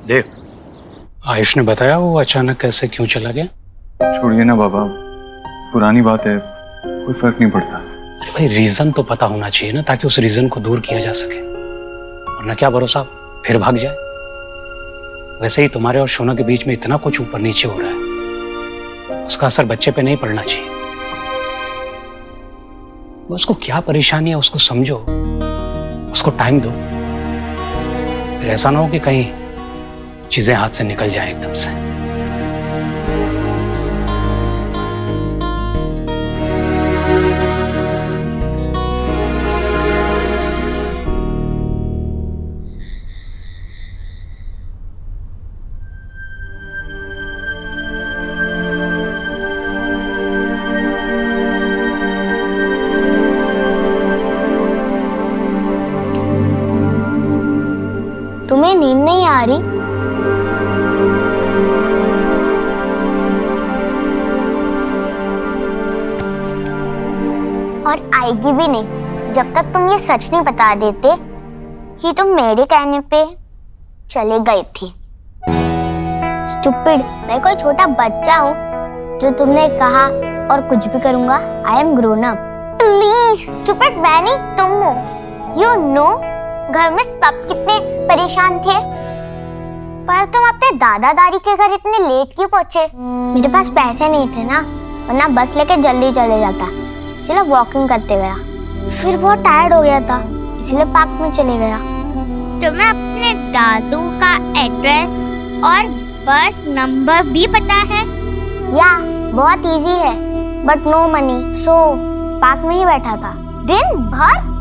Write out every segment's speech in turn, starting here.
देव, आयुष ने बताया वो अचानक कैसे क्यों चला गया? छोड़िए ना बाबा, पुरानी बात है, कोई फर्क नहीं पड़ता। अरे भाई, रीजन तो पता होना चाहिए ना, ताकि उस रीजन को दूर किया जा सके, वरना क्या भरोसा फिर भाग जाए। वैसे ही तुम्हारे और शोना के बीच में इतना कुछ ऊपर नीचे हो रहा है, उसका असर बच्चे पे नहीं पड़ना चाहिए। उसको क्या परेशानी है उसको समझो, उसको टाइम दो। फिर ऐसा ना हो कि कहीं चीजें हाथ से निकल जाए एकदम से। तुम्हें नींद नहीं आ रही? और आएगी भी नहीं जब तक तुम ये सच नहीं बता देते कि तुम मेरे कहने पे चले गए थे। स्टूपिड, मैं कोई छोटा बच्चा हूँ जो तुमने कहा और कुछ भी करूंगा। I am grown up. Please stupid, मैं नहीं तुम हो। यू नो घर में सब कितने परेशान थे, पर तुम अपने दादा दादी के घर इतने लेट क्यों पहुंचे? मेरे पास पैसे नहीं थे ना, वरना बस लेके जल्दी चले जाता, इसलिए वॉकिंग करते गया। फिर बहुत टायर्ड हो गया था, इसलिए पार्क में चले गया। तुम्हें अपने दादू का एड्रेस और बस नंबर भी पता है? या बहुत इजी है, but no money, so park में ही बैठा था दिन भर।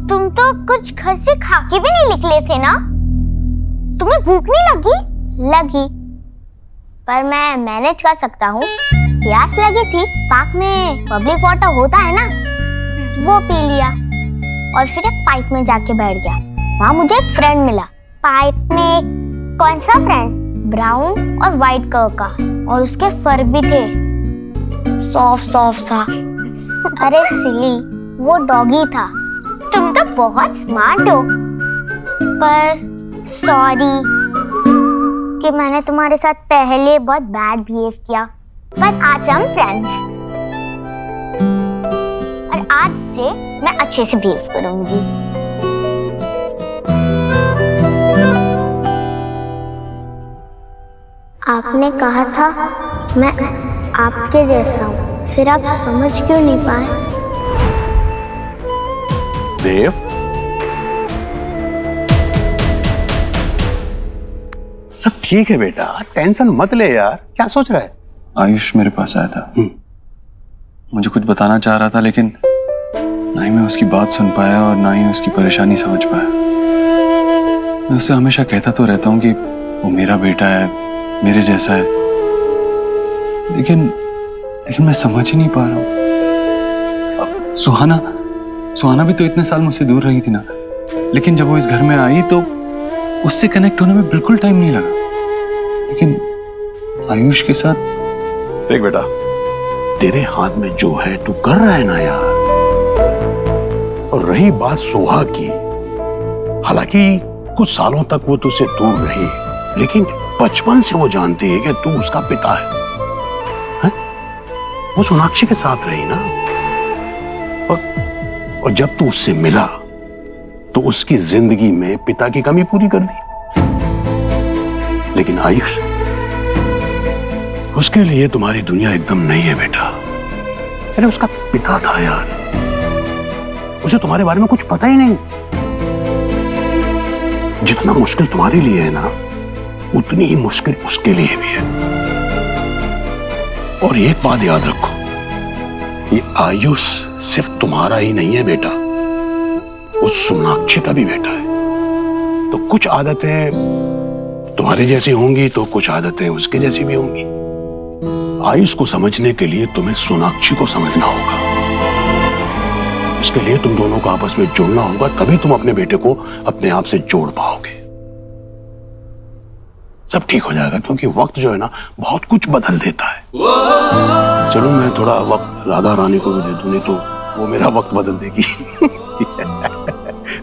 तुम तो कुछ घर से खा के भी नहीं निकले थे ना? तुम्हें भूख नहीं लगी? लगी, पर मैं मैनेज कर सकता हूँ। प्यास लगी थी, पार्क में पब्लिक वाटर होता है ना, वो पी लिया और फिर एक पाइप में जाके बैठ गया। वहाँ मुझे एक फ्रेंड मिला। पाइप में कौन सा फ्रेंड? ब्राउन और व्हाइट कलर का, और उसके फर भी थे सॉफ्ट सॉफ्ट सा। अरे सिली, वो डॉगी था। तुम तो बहुत स्मार्ट हो, पर सॉरी कि मैंने तुम्हारे साथ पहले बहुत बैड बिहेव किया, पर आज हम फ्रेंड्स, और आज से मैं अच्छे से बिहेव करूंगी। आपने कहा था मैं आपके जैसा हूँ, फिर आप समझ क्यों नहीं पाए? देव, सब ठीक है बेटा, टेंशन मत ले यार। क्या सोच रहा है? आयुष मेरे पास आया था, मुझे कुछ बताना चाह रहा था, लेकिन ना ही मैं उसकी बात सुन पाया और ना ही उसकी परेशानी समझ पाया। मैं उससे हमेशा कहता तो रहता हूँ कि वो मेरा बेटा है, मेरे जैसा है, लेकिन मैं समझ ही नहीं पा रहा हूँ। सुहाना भी तो इतने साल मुझसे दूर रही थी ना, लेकिन जब वो इस घर में आई तो उससे कनेक्ट होने में बिल्कुल टाइम नहीं लगा। लेकिन आयुष के साथ देख बेटा, तेरे हाथ में जो है तू कर रहा है ना यार। और रही बात सुहा की, हालांकि कुछ सालों तक वो तुझसे दूर रही, लेकिन बचपन से वो जानती है कि तू उसका पिता है? वो सोनाक्षी के साथ रही ना, और जब तू उससे मिला तो उसकी जिंदगी में पिता की कमी पूरी कर दी। लेकिन आयुष, उसके लिए तुम्हारी दुनिया एकदम नई है बेटा। अरे उसका पिता था यार, उसे तुम्हारे बारे में कुछ पता ही नहीं। जितना मुश्किल तुम्हारे लिए है ना, उतनी ही मुश्किल उसके लिए भी है। और एक बात याद रखो, ये आयुष सिर्फ तुम्हारा ही नहीं है बेटा, उस सोनाक्षी का भी बेटा है। तो कुछ आदतें तुम्हारी जैसी होंगी तो कुछ आदतें उसके जैसी भी होंगी। आयुष को समझने के लिए तुम्हें सोनाक्षी को समझना होगा। इसके लिए तुम दोनों को आपस में जोड़ना होगा, तभी तुम अपने बेटे को अपने आप से जोड़ पाओगे। सब ठीक हो जाएगा, क्योंकि वक्त जो है ना बहुत कुछ बदल देता है। चलो मैं थोड़ा वक्त राधा रानी को भी दे दूं, नहीं तो वो मेरा वक्त बदल देगी।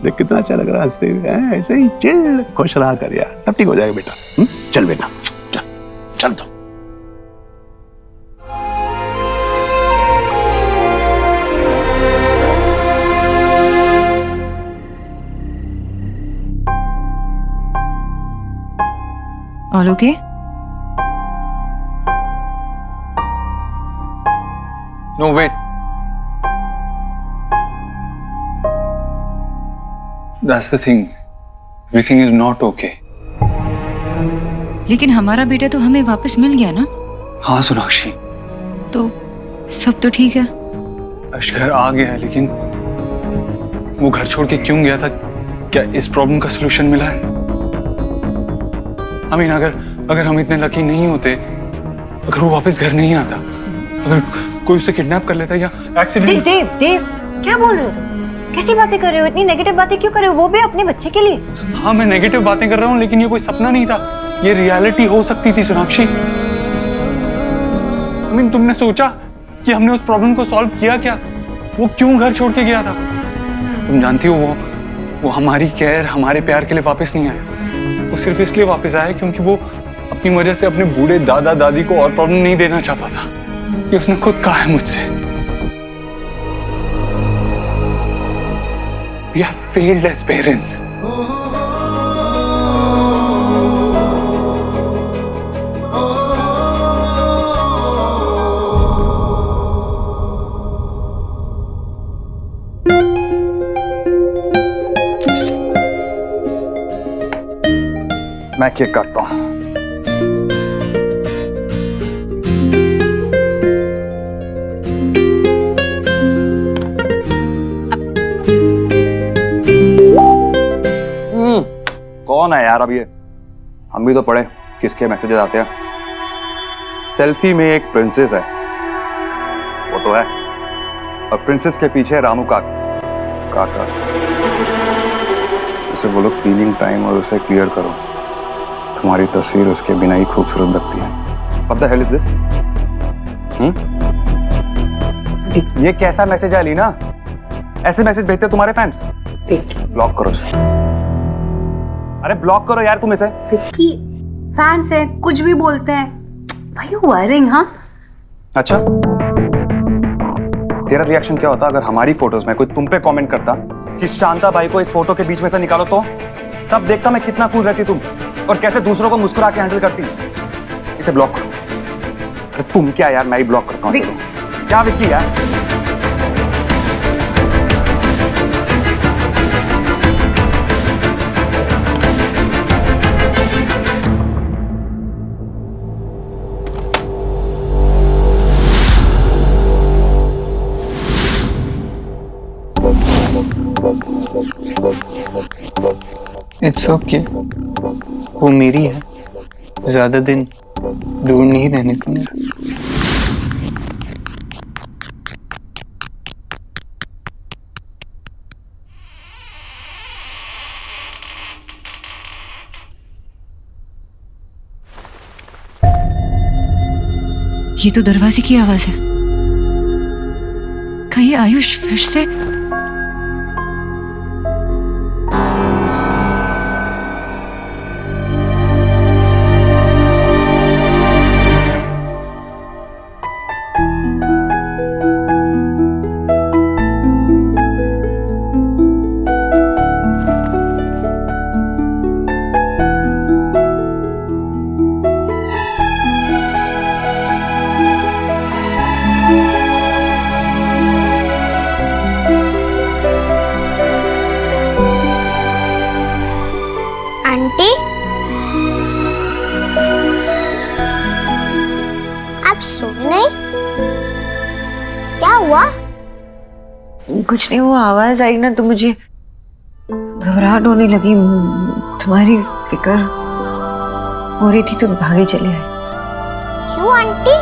देख कितना अच्छा लग रहा है हंसते हुए। ऐसे ही चिल खुश रहा कर यार, सब ठीक हो जाएगा बेटा। चल बेटा चल चल तो। All okay? No, wait. That's the thing. Everything is not okay. लेकिन हमारा बेटा तो हमें वापस मिल गया ना? हाँ सोनाक्षी, तो सब तो ठीक है। अर्श घर आ गया है, लेकिन वो घर छोड़ के क्यों गया था? क्या इस प्रॉब्लम का सलूशन मिला है? I mean, अगर हम इतने लकी नहीं होते, अगर वो वापस घर नहीं आता, अगर कोई उसे किडनैप कर लेता या एक्सीडेंट। देव क्या बोल रहे हो तुम? कैसी बातें कर रहे हो? इतनी नेगेटिव बातें क्यों कर रहे हो? वो भी अपने बच्चे के लिए। हाँ मैं नेगेटिव बातें कर रहा हूँ, लेकिन ये कोई सपना नहीं था, ये रियलिटी हो सकती थी सोनाक्षी। I mean, तुमने सोचा कि हमने उस प्रॉब्लम को सॉल्व किया क्या? वो क्यों घर छोड़ के गया था? तुम जानती हो वो हमारी केयर, हमारे प्यार के लिए वापस नहीं आया। वो सिर्फ इसलिए वापस आया क्योंकि वो अपनी वजह से अपने बूढ़े दादा दादी को और प्रॉब्लम नहीं देना चाहता था। ये उसने खुद कहा है मुझसे। We have failed as parents. मैं केक काटता हूँ। कौन है यार अब ये? हम भी तो पढ़े किसके मैसेजेस आते हैं। सेल्फी में एक प्रिंसेस है, वो तो है, और प्रिंसेस के पीछे रामू काका। उसे बोलो क्लीनिंग टाइम और उसे क्लियर करो। तुम्हारी तस्वीर उसके बिना ही खूबसूरत लगती है। What the hell is this? ये कैसा मैसेज है लीना? ऐसे मैसेज भेजते तुम्हारे फैंस? ब्लॉक करो उसे। अरे ब्लॉक करो यार तुम इसे। विक्की फैंस है, कुछ भी बोलते हैं। Why you worrying, हाँ? अच्छा, तेरा रिएक्शन क्या होता अगर हमारी फोटोज में कोई तुम पे कमेंट करता कि शांता भाई को इस फोटो के बीच में से निकालो? तो तब देखता मैं कितना कूल रहती तुम, और कैसे दूसरों को मुस्कुरा के हैंडल करती। इसे ब्लॉक करो। अरे तुम क्या यार, मैं ही ब्लॉक करता हूँ। क्या विक्की यार? इट्स ओके, वो मेरी है, ज्यादा दिन दूर नहीं रहने दूंगा। ये तो दरवाजे की आवाज है। कहीं आयुष फिर से? आंटी, आप सो नहीं? क्या हुआ? कुछ नहीं, वो आवाज आई ना तो मुझे घबराहट होने लगी। तुम्हारी फिक्र हो रही थी तो भागे चले आए। क्यों आंटी?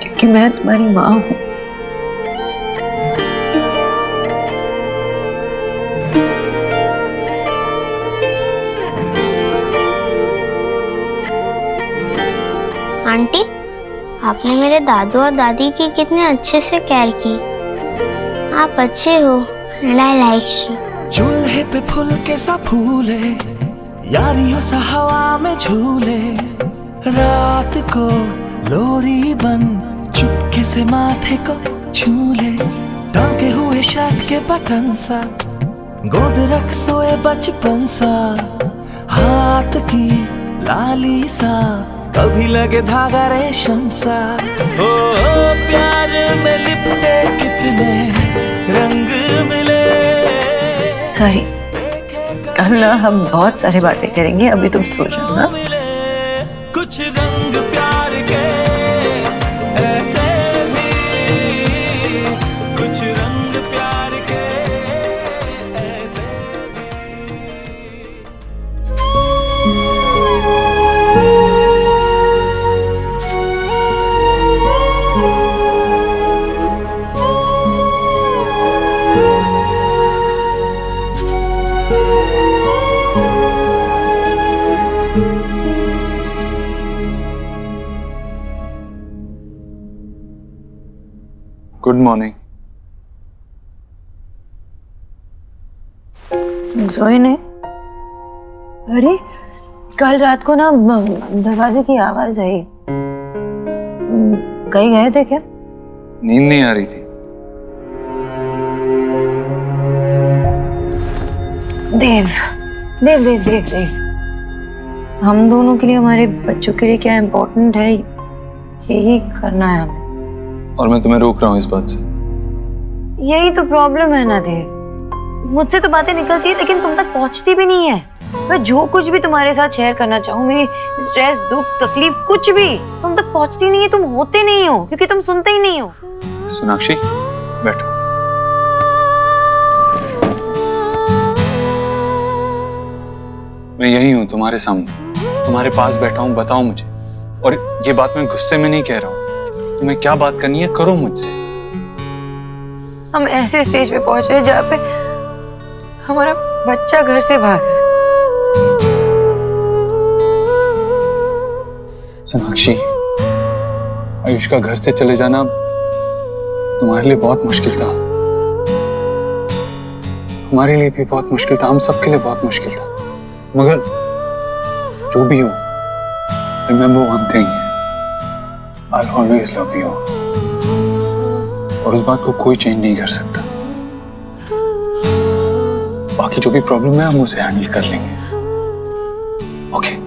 क्योंकि मैं तुम्हारी माँ हूँ। आंटी, आपने मेरे दादू और दादी की कितने अच्छे से केयर की। आप अच्छे हो एंड आई लाइक यू। चूल्हे पे फूल के सा फूले, यारियों सा हवा में झूले, रात को लोरी बन चुपके से माथे को छूले, टांगे हुए शर्ट के बटन सा, गोद रख सोए बचपन सा, हाथ की लाली सा, कभी लगे धागा रेशम सा। ओ प्यार में लिपटे कितने रंग मिले। सॉरी, कल ना हम बहुत सारे बातें करेंगे, अभी तुम सो जाओ ना। कुछ रंग प्यार के ऐसे भी, कुछ रंग प्यार के ऐसे गुड मॉर्निंग। सोए नहीं? अरे कल रात को ना दरवाजे की आवाज आई। कहीं गए थे क्या? नींद नहीं आ रही थी। देव देव देव देव देव, हम दोनों के लिए, हमारे बच्चों के लिए क्या इम्पोर्टेंट है, यही करना है हमें। और मैं तुम्हें रोक रहा हूँ इस बात से। यही तो प्रॉब्लम है ना देव, मुझसे तो बातें निकलती है लेकिन तुम तक पहुंचती भी नहीं है। मैं जो कुछ भी तुम्हारे साथ शेयर करना चाहूँ, मेरी स्ट्रेस, दुख, तकलीफ, कुछ भी तुम तक पहुंचती नहीं है। तुम होते नहीं हो क्योंकि तुम सुनते ही नहीं हो। सोनाक्षी बैठो। मैं यही हूँ तुम्हारे सामने, तुम्हारे पास बैठा हूँ, बताओ मुझे। और ये बात मैं गुस्से में नहीं कह रहा हूँ, तुम्हें क्या बात करनी है करो मुझसे। हम ऐसे स्टेज पे पहुंचे हैं जहाँ पे हमारा बच्चा घर से भाग रहा है। सोनाक्षी, आयुष का घर से चले जाना तुम्हारे लिए बहुत मुश्किल था, हमारे लिए भी बहुत मुश्किल था, हम सबके लिए बहुत मुश्किल था। मगर जो भी हो, remember one thing, I'll always love you, और उस बात को कोई चेंज नहीं कर सकता। बाकी जो भी प्रॉब्लम है हम उसे हैंडल कर लेंगे। ओके?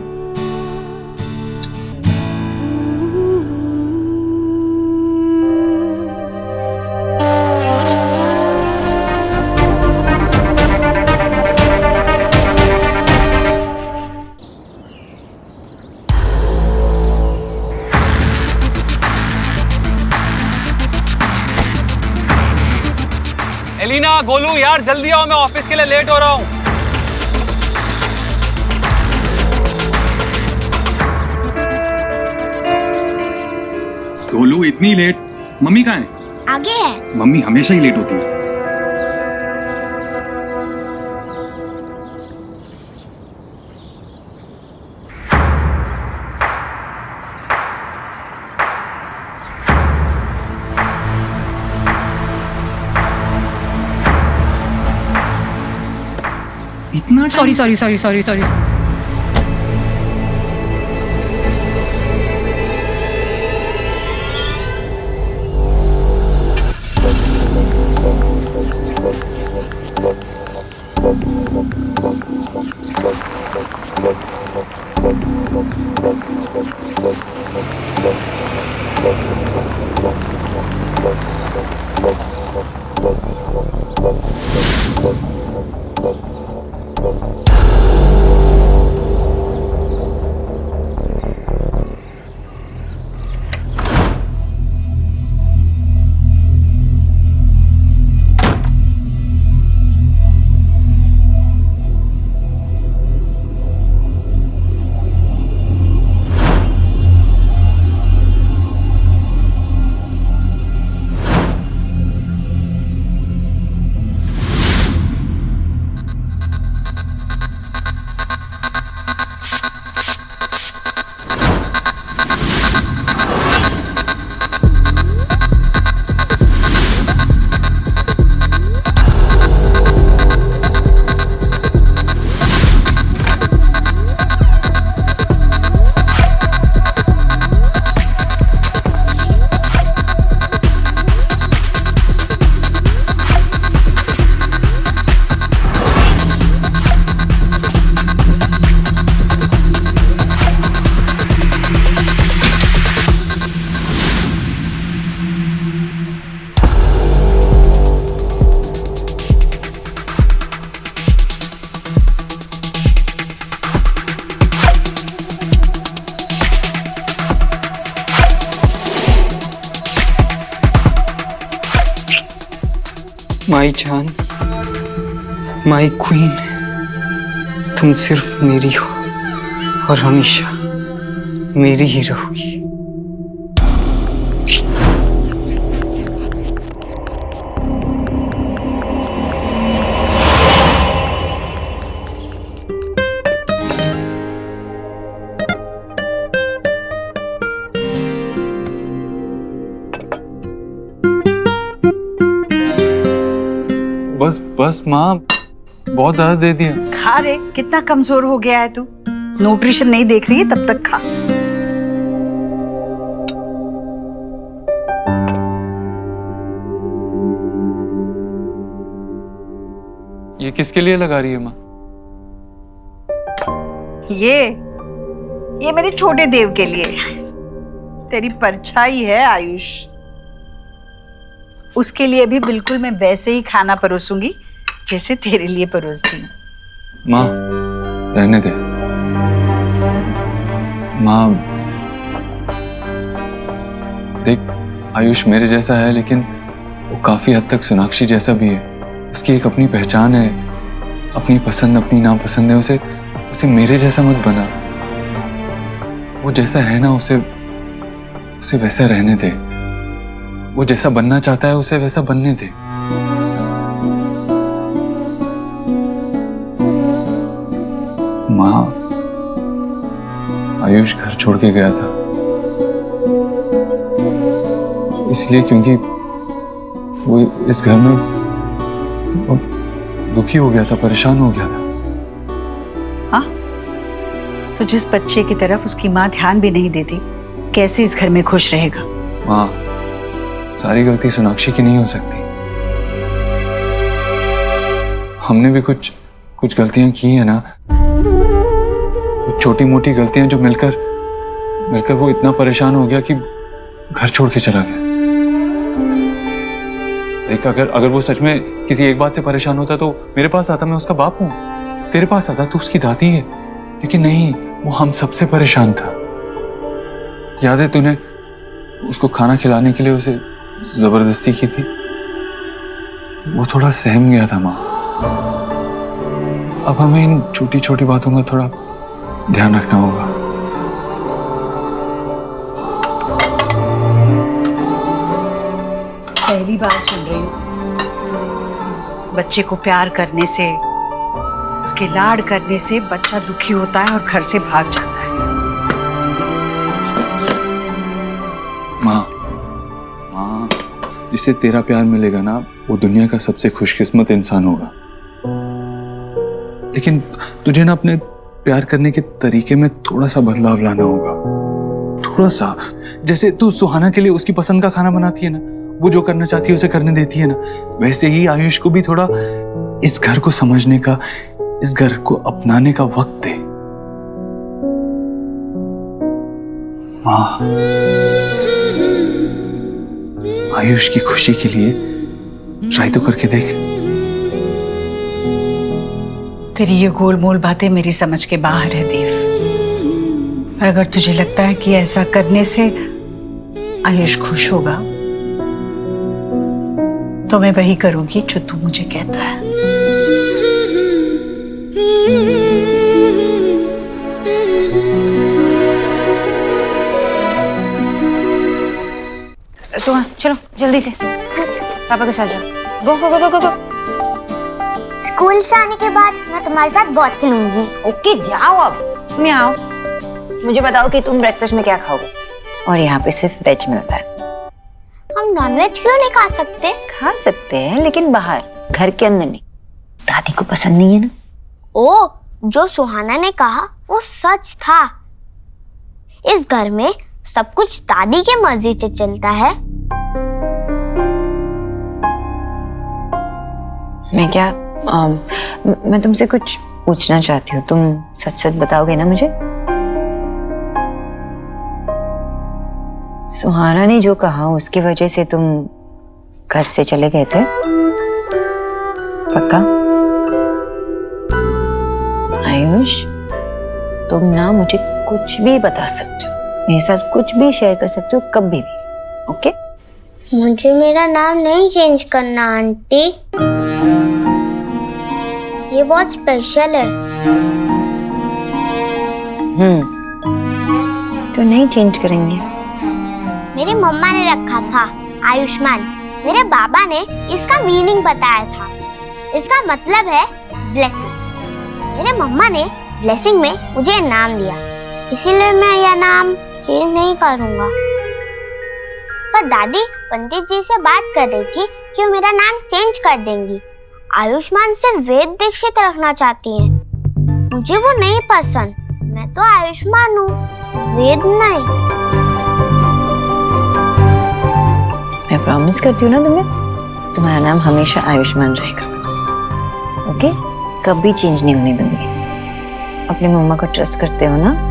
एलिना, गोलू यार जल्दी आओ, मैं ऑफिस के लिए लेट हो रहा हूँ। गोलू इतनी लेट? मम्मी कहाँ है? आगे है। मम्मी हमेशा ही लेट होती है। इतना sorry sorry sorry sorry sorry. My जान, माई क्वीन, तुम सिर्फ मेरी हो और हमेशा मेरी ही रहोगी। बस बस माँ, बहुत ज्यादा दे दिया। खा रे, कितना कमजोर हो गया है तू। न्यूट्रिशन नहीं देख रही है तब तक खा। ये किसके लिए लगा रही है माँ? ये मेरे छोटे देव के लिए। तेरी परछाई है आयुष, उसके लिए भी बिल्कुल मैं वैसे ही खाना परोसूंगी जैसे तेरे लिए परोसती हूँ। माँ रहने दे। माँ देख, आयुष मेरे जैसा है लेकिन वो काफी हद तक सोनाक्षी जैसा भी है। उसकी एक अपनी पहचान है, अपनी पसंद अपनी नापसंद है। उसे मेरे जैसा मत बना। वो जैसा है ना, उसे वैसा रहने दे। वो जैसा बनना चाहता है उसे वैसा बनने दे। माँ, आयुष घर छोड़ के गया था इसलिए क्योंकि वो इस घर में दुखी हो गया था, परेशान हो गया था। हाँ, तो जिस बच्चे की तरफ उसकी माँ ध्यान भी नहीं देती, कैसे इस घर में खुश रहेगा? माँ, सारी गलती सोनाक्षी की नहीं हो सकती। हमने भी कुछ गलतियां की है ना, छोटी मोटी गलतियां जो मिलकर वो इतना परेशान हो गया कि घर छोड़ के चला गया। देख, अगर वो सच में किसी एक बात से परेशान होता तो मेरे पास आता, मैं उसका बाप हूं। तेरे पास आता तो उसकी दादी है। लेकिन नहीं, वो हम सबसे परेशान था। याद है तूने उसको खाना खिलाने के लिए उसे जबरदस्ती की थी? वो थोड़ा सहम गया था माँ। अब हमें इन छोटी छोटी बातों का थोड़ा ध्यान रखना होगा। पहली बार सुन रही हूँ बच्चे को प्यार करने से, उसके लाड करने से बच्चा दुखी होता है और घर से भाग जाता है। माँ, जिससे तेरा प्यार मिलेगा ना, वो दुनिया का सबसे खुशकिस्मत इंसान होगा। लेकिन तुझे ना अपने प्यार करने के तरीके में थोड़ा सा बदलाव लाना होगा। थोड़ा सा, जैसे तू सुहाना के लिए उसकी पसंद का खाना बनाती है ना, वो जो करना चाहती है उसे करने देती है ना, वैसे ही आयुष को भी थोड़ा इस घर को समझने का, इस घर को अपनाने का वक्त दे। माँ, आयुष की खुशी के लिए ट्राई तो करके देख। तेरी ये गोलमोल बातें मेरी समझ के बाहर है देव। और अगर तुझे लगता है कि ऐसा करने से आयुष खुश होगा, तो मैं वही करूंगी जो तू मुझे कहता है। सुहा, चलो जल्दी से पापा के साथ जाओ। गो गो गो गो गो। स्कूल से आने के बाद मैं तुम्हारे साथ बहुत खेलूंगी। ओके जाओ अब। मैं आओ। मुझे बताओ कि तुम ब्रेकफास्ट में क्या खाओगे? और यहाँ पे सिर्फ वेज मिलता है। हम नॉनवेज क्यों नहीं खा सकते? खा सकते हैं लेकिन बाहर, घर के अंदर नहीं। दादी को पसंद नहीं है ना। ओ, जो सुहाना ने कहा वो सच था। इस घर में सब कुछ दादी के मर्जी से चलता है। मैं तुमसे कुछ पूछना चाहती हूँ। तुम सच सच बताओगे ना मुझे? सुहाना ने जो कहा उसकी वजह से तुम घर से चले गए थे? पक्का? आयुष, तुम ना मुझे कुछ भी बता सकते हो, मेरे साथ कुछ भी शेयर कर सकते हो, कभी भी। ओके? मुझे मेरा नाम नहीं चेंज करना आंटी, ये बहुत स्पेशल है। तो नहीं चेंज करेंगे। मेरी मम्मा ने रखा था आयुष्मान। मेरे बाबा ने इसका मीनिंग बताया था। इसका मतलब है ब्लेसिंग। मेरे मम्मा ने ब्लेसिंग में मुझे नाम दिया, इसीलिए मैं यह नाम चेंज नहीं करूंगा। पर दादी पंडित जी से बात कर रही थी कि वो मेरा नाम चेंज कर देंगी। आयुष्मान से वेद दीक्षित रखना चाहती हैं। मुझे वो नहीं पसंद, मैं तो आयुष्मान हूँ, वेद नहीं। मैं प्रॉमिस करती हूँ ना तुम्हें, तुम्हारा नाम हमेशा आयुष्मान रहेगा। ओके? कभी चेंज नहीं होने दूंगी। अपनी मम्मा को ट्रस्ट करते हो ना?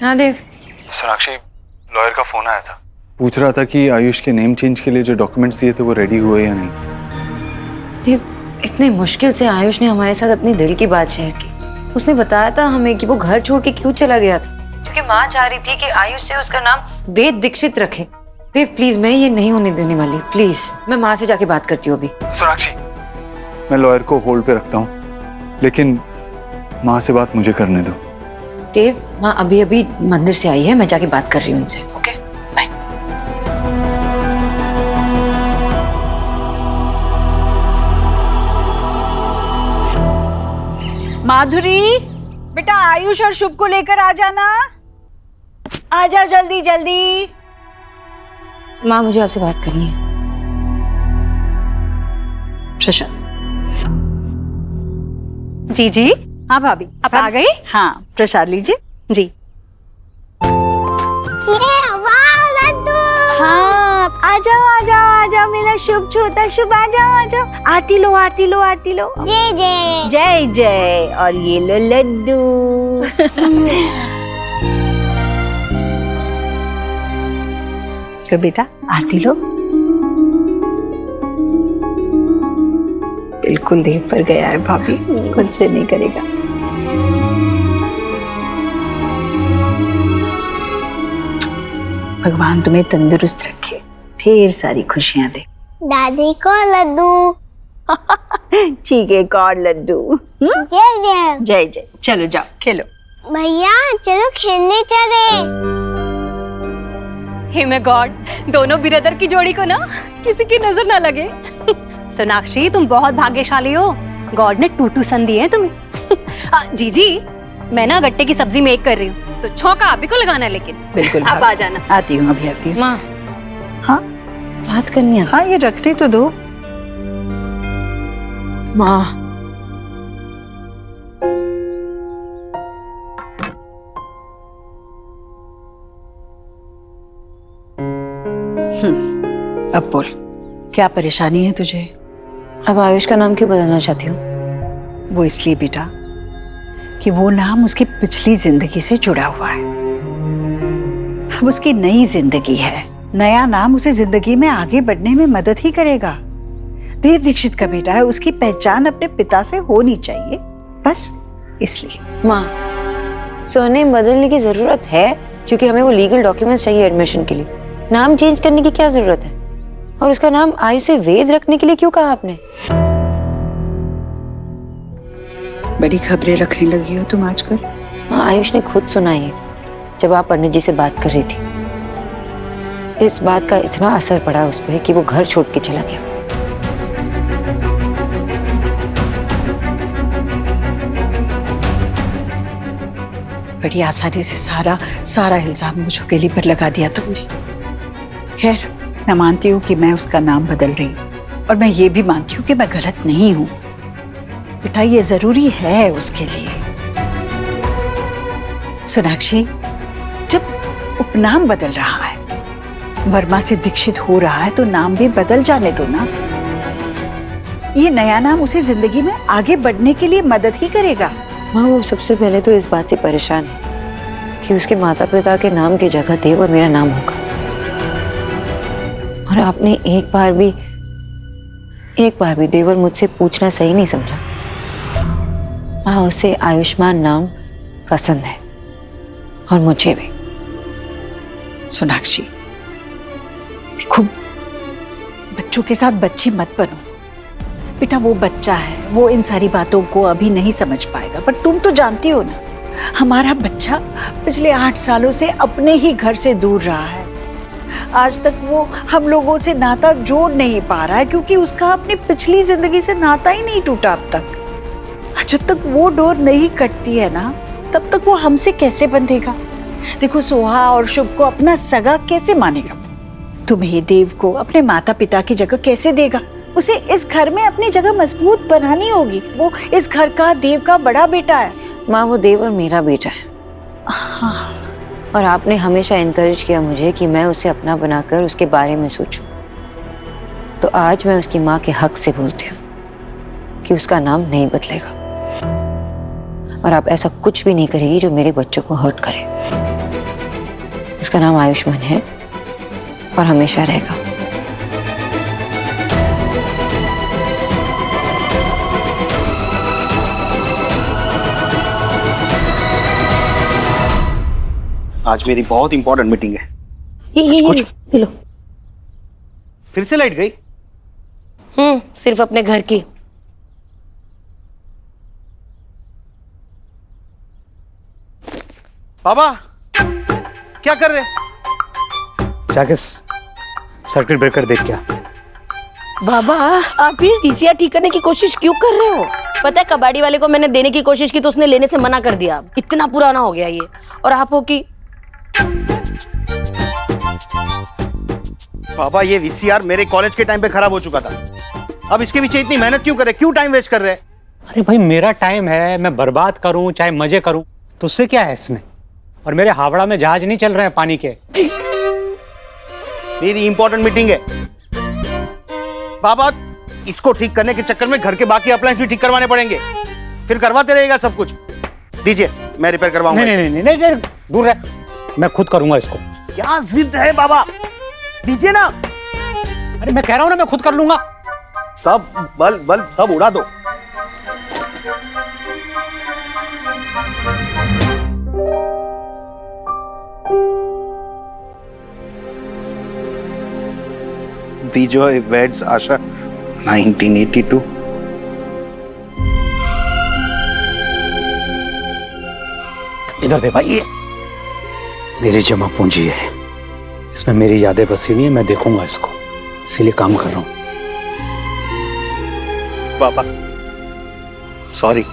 हाँ देव। सोनाक्षी, लॉयर का फोन आया था, पूछ रहा था कि आयुष के नेम चेंज के लिए जो डॉक्यूमेंट्स दिए थे वो रेडी हुए या नहीं। देव, इतने मुश्किल से आयुष ने हमारे साथ अपनी दिल की बात शेयर की। उसने बताया था हमें कि वो घर छोड़ के क्यों चला गया था, क्योंकि माँ चाह रही थी कि आयुष से उसका नाम वेद दीक्षित रखे। देव प्लीज, मैं ये नहीं होने देने वाली, प्लीज। मैं माँ से जाके बात करती हूँ अभी। सोनाक्षी, मैं लॉयर को होल्ड पे रखता हूँ, लेकिन माँ से बात मुझे करने दो। देव, माँ अभी अभी मंदिर से आई है, मैं जाके बात कर रही हूँ उनसे। Okay, bye. माधुरी, बेटा आयुष और शुभ को लेकर आ जाना। आ जाओ जल्दी जल्दी। माँ मुझे आपसे बात करनी है। प्रशांत। जी जी। हाँ भाभी, आप आ गई? हाँ, प्रसाद लीजिए। जी। हाँ, आ जाओ आ जाओ आ जाओ मेरा शुभ छोटा शुभ, आ जाओ आ जाओ। आरती लो आरती लो आरती लो। जय जय जय जय। और ये लो लड्डू। तो बेटा आरती लो। बिल्कुल देव पर गया है भाभी, खुद से नहीं करेगा। भगवान तुम्हें तंदुरुस्त रखे, ढेर सारी खुशियां दे। दादी को लड्डू। ठीक है, एक और लड्डू। जय जय। जय जय। चलो जाओ खेलो। भैया चलो खेलने चले। हे मैं गॉड, दोनों बिरदर की जोड़ी को ना किसी की नजर ना लगे। सोनाक्षी, तुम बहुत भाग्यशाली हो, गॉड ने टूटू सन दिए हैं तुम्हें। जीजी, मैं ना गट्टे की सब्जी मेक कर रही हूँ, तो छौंका आप ही को लगाना है, लेकिन बिल्कुल आप आ जाना। आती हूँ अभी आती हूँ। माँ, हाँ बात करनी है। हाँ, ये रखने तो दो। माँ, अब बोल, क्या परेशानी है तुझे? अब आयुष का नाम क्यों बदलना चाहती हूँ? वो इसलिए बेटा कि वो नाम उसकी पिछली जिंदगी से जुड़ा हुआ है। अब उसकी नई जिंदगी है, नया नाम उसे जिंदगी में आगे बढ़ने में मदद ही करेगा। देव दीक्षित का बेटा है, उसकी पहचान अपने पिता से होनी चाहिए, बस इसलिए। माँ, सरनेम बदलने की जरूरत है क्योंकि हमें वो लीगल डॉक्यूमेंट्स चाहिए एडमिशन के लिए। नाम चेंज करने की क्या जरूरत है? और उसका नाम आयुष से वेद रखने के लिए क्यों कहा आपने? बड़ी खबरें रखने लगी हो तुम आजकल। हाँ, आयुष ने खुद सुनाई है जब आप पंडित जी से बात कर रही थी। इस बात का इतना असर पड़ा उस पर कि वो घर छोड़ के चला गया। बड़ी आसानी से सारा इल्जाम मुझ अकेली पर लगा दिया तुमने। खैर, मैं मानती हूँ कि मैं उसका नाम बदल रही हूँ, और मैं ये भी मानती हूँ कि मैं गलत नहीं हूँ। बेटा, ये जरूरी है उसके लिए। सोनाक्षी, जब उपनाम बदल रहा है, वर्मा से दीक्षित हो रहा है, तो नाम भी बदल जाने दो ना। ये नया नाम उसे जिंदगी में आगे बढ़ने के लिए मदद ही करेगा। हाँ, वो सबसे पहले तो इस बात से परेशान है कि कि उसके माता पिता के नाम की जगह देवर मेरा नाम होगा। और आपने एक बार भी देवर मुझसे पूछना सही नहीं समझा। हाँ, उसे आयुष्मान नाम पसंद है और मुझे भी। सोनाक्षी, देखो, बच्चों के साथ बच्ची मत बनो बेटा। वो बच्चा है, वो इन सारी बातों को अभी नहीं समझ पाएगा, पर तुम तो जानती हो ना, हमारा बच्चा पिछले 8 सालों से अपने ही घर से दूर रहा है। आज तक वो हम लोगों से नाता जोड़ नहीं पा रहा है, क्योंकि उसका अपनी पिछली जिंदगी से नाता ही नहीं टूटा अब तक। जब तक वो डोर नहीं कटती है ना, तब तक वो हमसे कैसे बंधेगा? देखो, सोहा और शुभ को अपना सगा कैसे मानेगा? तुम्हें, देव को अपने माता पिता की जगह कैसे देगा? उसे इस घर में अपनी जगह मजबूत बनानी होगी। वो इस घर का, देव का बड़ा बेटा है। माँ, वो देव और मेरा बेटा है। हाँ। और आपने हमेशा इनकरेज किया मुझे कि मैं उसे अपना बनाकर उसके बारे में सोचूं। तो आज मैं उसकी माँ के हक से बोलती हूँ कि उसका नाम नहीं बदलेगा। और आप ऐसा कुछ भी नहीं करेगी जो मेरे बच्चों को हर्ट करे। उसका नाम आयुष्मान है और हमेशा रहेगा। आज मेरी बहुत इंपॉर्टेंट मीटिंग है। ये लो। फिर से लाइट गई? सिर्फ अपने घर की। बाबा, क्या कर रहे? जाके सर्किट ब्रेकर देख क्या? बाबा, आप ये पीसीआर ठीक करने की कोशिश क्यों कर रहे हो? पता है, कबाड़ी वाले को मैंने देने की कोशिश की तो उसने लेने से मना कर दिया। इतना पुराना हो गया ये। और आप हो कि बाबा, ये वीसीआर मेरे कॉलेज के टाइम पे खराब हो चुका था। अब इसके पीछे इतनी मेहनत क्यों करे? क्यों टाइम वेस्ट कर रहे हैं? अरे भाई, मेरा टाइम है, मैं बर्बाद करूं चाहे मजे करूं, तुझसे क्या है इसमें? और मेरे हावड़ा में जहाज नहीं चल रहे हैं पानी के। मेरी इंपॉर्टेंट मीटिंग है बाबा। इसको ठीक करने के चक्कर में घर के बाकी अप्लायंस भी ठीक करवाने पड़ेंगे। फिर करवाते रहेगा सब कुछ। दीजिए, मैं रिपेयर करवाऊंगा। नहीं, दूर रह, मैं खुद करूंगा इसको। क्या जिद है बाबा? दीजिए ना। अरे मैं कह रहा हूं ना, मैं खुद कर लूंगा। सब बल्ब सब उड़ा दो। विजय वेड्स आशा 1982। इधर दे भाई, ये मेरी जमा पूंजी है, इसमें मेरी यादें बसी हुई है। मैं देखूंगा इसको, इसीलिए काम कर रहा हूं। पापा सॉरी,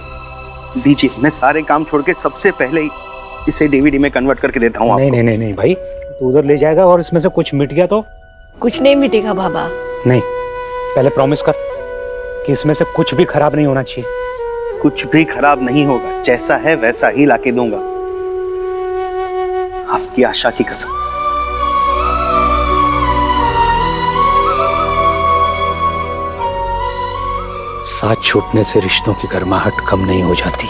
दीजिए। मैं सारे काम छोड़ के सबसे पहले ही इसे डीवीडी में कन्वर्ट करके देता हूँ। नहीं भाई, तू उधर ले जाएगा और इसमें से कुछ मिट गया तो? कुछ नहीं मिटेगा बाबा। नहीं, पहले प्रॉमिस कर कि इसमें से कुछ भी खराब नहीं होना चाहिए। कुछ भी खराब नहीं होगा, जैसा है वैसा ही लाके दूंगा, आपकी आशा की कसम। साथ छूटने से रिश्तों की गर्माहट कम नहीं हो जाती,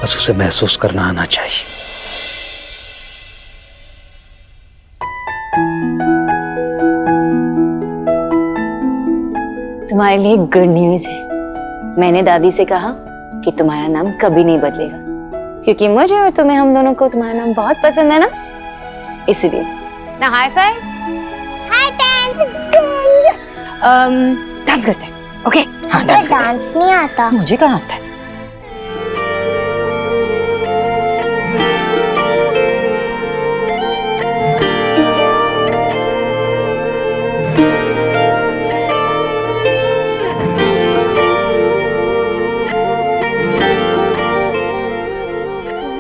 बस उसे महसूस करना आना चाहिए। तुम्हारे लिए गुड न्यूज है। मैंने दादी से कहा कि तुम्हारा नाम कभी नहीं बदलेगा, क्योंकि मुझे और तुम्हें, हम दोनों को तुम्हारा नाम बहुत पसंद है ना, इसलिए। ना हाई फाई। हाय डांस करते हैं, ओके? हाँ, डांस नहीं आता। मुझे कहाँ आता है?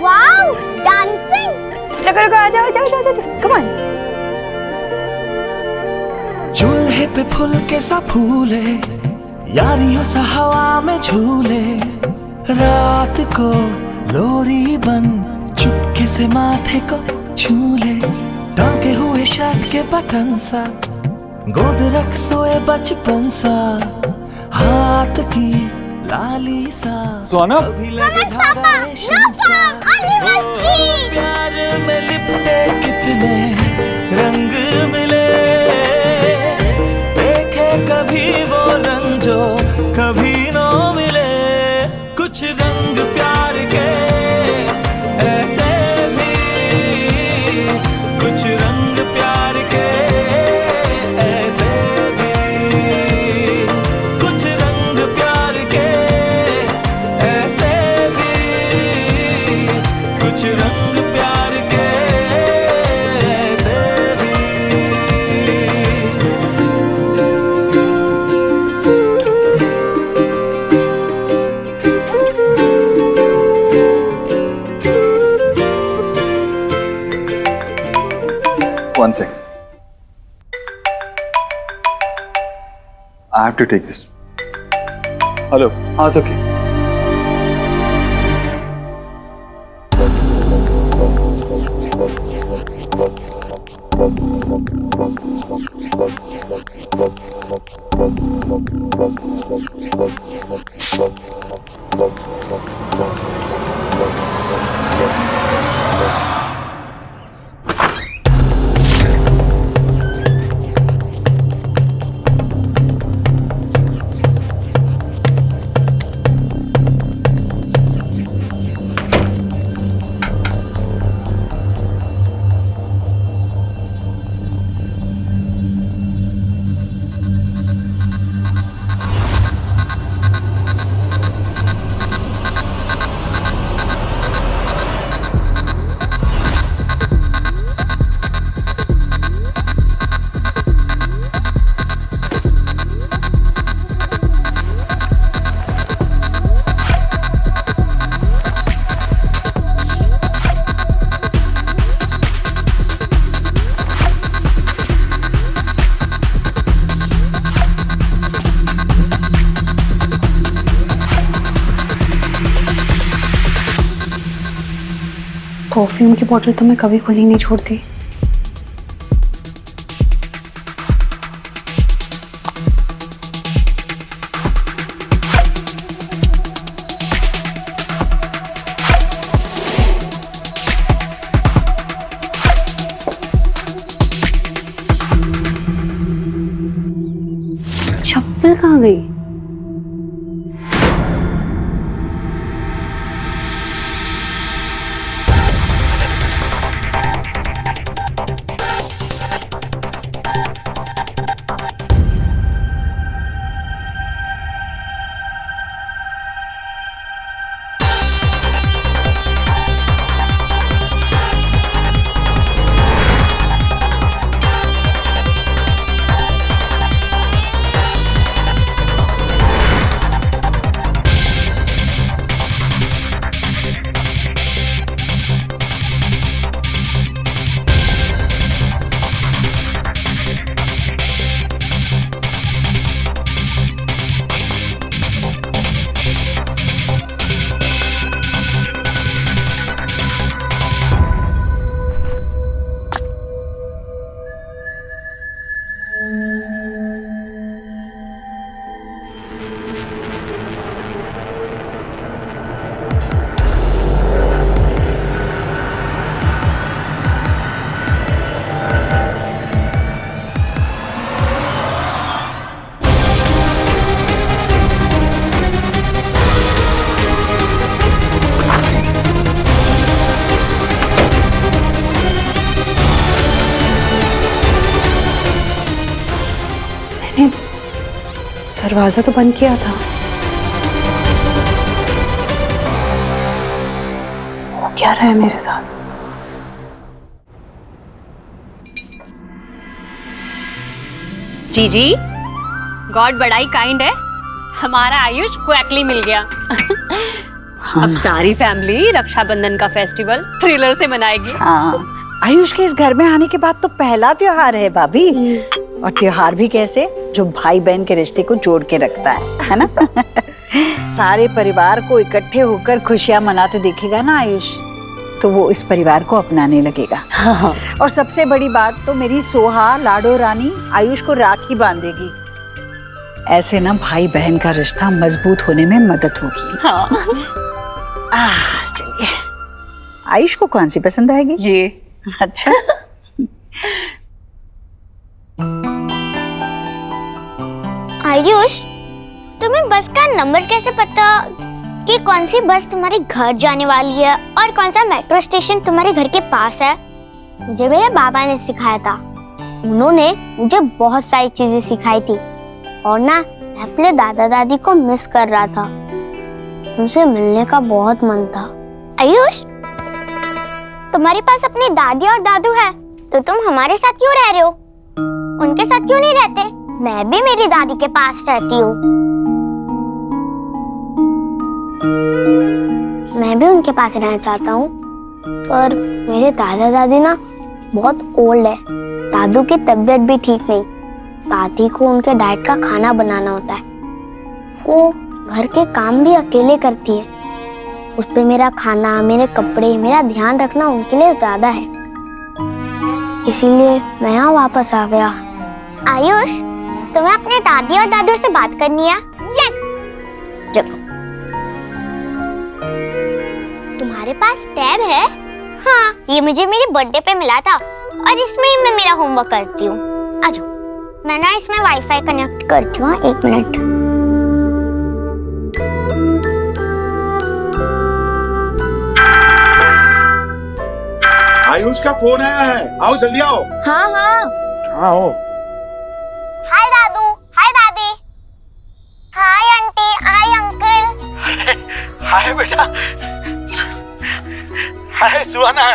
Wow, dancing. रुको, आ जाओ, कम ऑन। चूल्हे पे फूल के सा फूले, यारियों सा हवा में झूले, रात को लोरी बन चुपके से माथे को छूले, टांके हुए शर्ट के बटन सा, गोद रख सोए बचपन सा, हाथ की लाली सा सोनम कभी लगे धागा रेशम सा ओ, प्यार में लिपटे कितने रंग मिले, देखे कभी वो रंग जो कभी न मिले, कुछ रंग प्यार के ऐसे भी, कुछ रंग प्यार के ऐसे भी, कुछ रंग प्यार के ऐसे भी, कुछ रंग प्यार के ऐसे भी। One second. I have to take this. Hello. It's okay. Perfume की बोतल तो मैं कभी खुली नहीं छोड़ती। चप्पल कहाँ गई? दरवाजा तो बंद किया था। वो क्या रहा है मेरे साथ? जीजी, गॉड बड़ा ही काइंड है, हमारा आयुष क्वैकली मिल गया। अब सारी फैमिली रक्षाबंधन का फेस्टिवल थ्रिलर से मनाएगी। हाँ, आयुष के इस घर में आने के बाद तो पहला त्योहार है भाभी। और त्योहार भी कैसे, जो भाई बहन के रिश्ते को जोड़ के रखता है ना। सारे परिवार को इकट्ठे होकर खुशियां मनाते देखेगा ना आयुष, तो वो इस परिवार को अपनाने लगेगा। हाँ। और सबसे बड़ी बात तो मेरी सोहा लाडो रानी आयुष को राखी बांधेगी। ऐसे ना भाई बहन का रिश्ता मजबूत होने में मदद होगी। हाँ। चलिए, आयुष को कौन सी पसंद आएगी? ये। अच्छा। आयुष, तुम्हें बस का नंबर कैसे पता कि कौन सी बस तुम्हारे घर जाने वाली है और कौन सा मेट्रो स्टेशन तुम्हारे घर के पास है? मुझे मेरे बाबा ने सिखाया था। उन्होंने मुझे बहुत सारी चीजें सिखाई थी और ना मैं अपने दादा दादी को मिस कर रहा था। उनसे मिलने का बहुत मन था। आयुष, तुम्हारे पास अपनी दादी और दादू है तो तुम हमारे साथ क्यों रह रहे हो? उनके साथ क्यों नहीं रहते? मैं भी मेरी दादी के पास रहती हूँ। मैं भी उनके पास रहना चाहता हूँ, पर मेरे दादा दादी ना बहुत ओल्ड है। दादू की तबीयत भी ठीक नहीं। दादी को उनके डाइट का खाना बनाना होता है। वो घर के काम भी अकेले करती है। उस पे मेरा खाना, मेरे कपड़े, मेरा ध्यान रखना उनके लिए ज्यादा है। इसीलिए मैं यहाँ वापस आ गया। आयुष, तुम्हें अपने दादी और दादू से बात करनी है? यस। रुको, तुम्हारे पास टैब है? हाँ, ये मुझे मेरे बर्थडे पे मिला था और इसमें ही मैं मेरा होमवर्क करती हूँ। आ जाओ, मैं ना इसमें वाईफाई कनेक्ट करती हूँ। 1 मिनट। आयुष का फोन आया है, आओ जल्दी आओ। हाँ हाँ। हाँ हो। हाय दादू, हाय दादी, हाय आंटी, हाय अंकल। हाय बेटा। हाय सुहाना,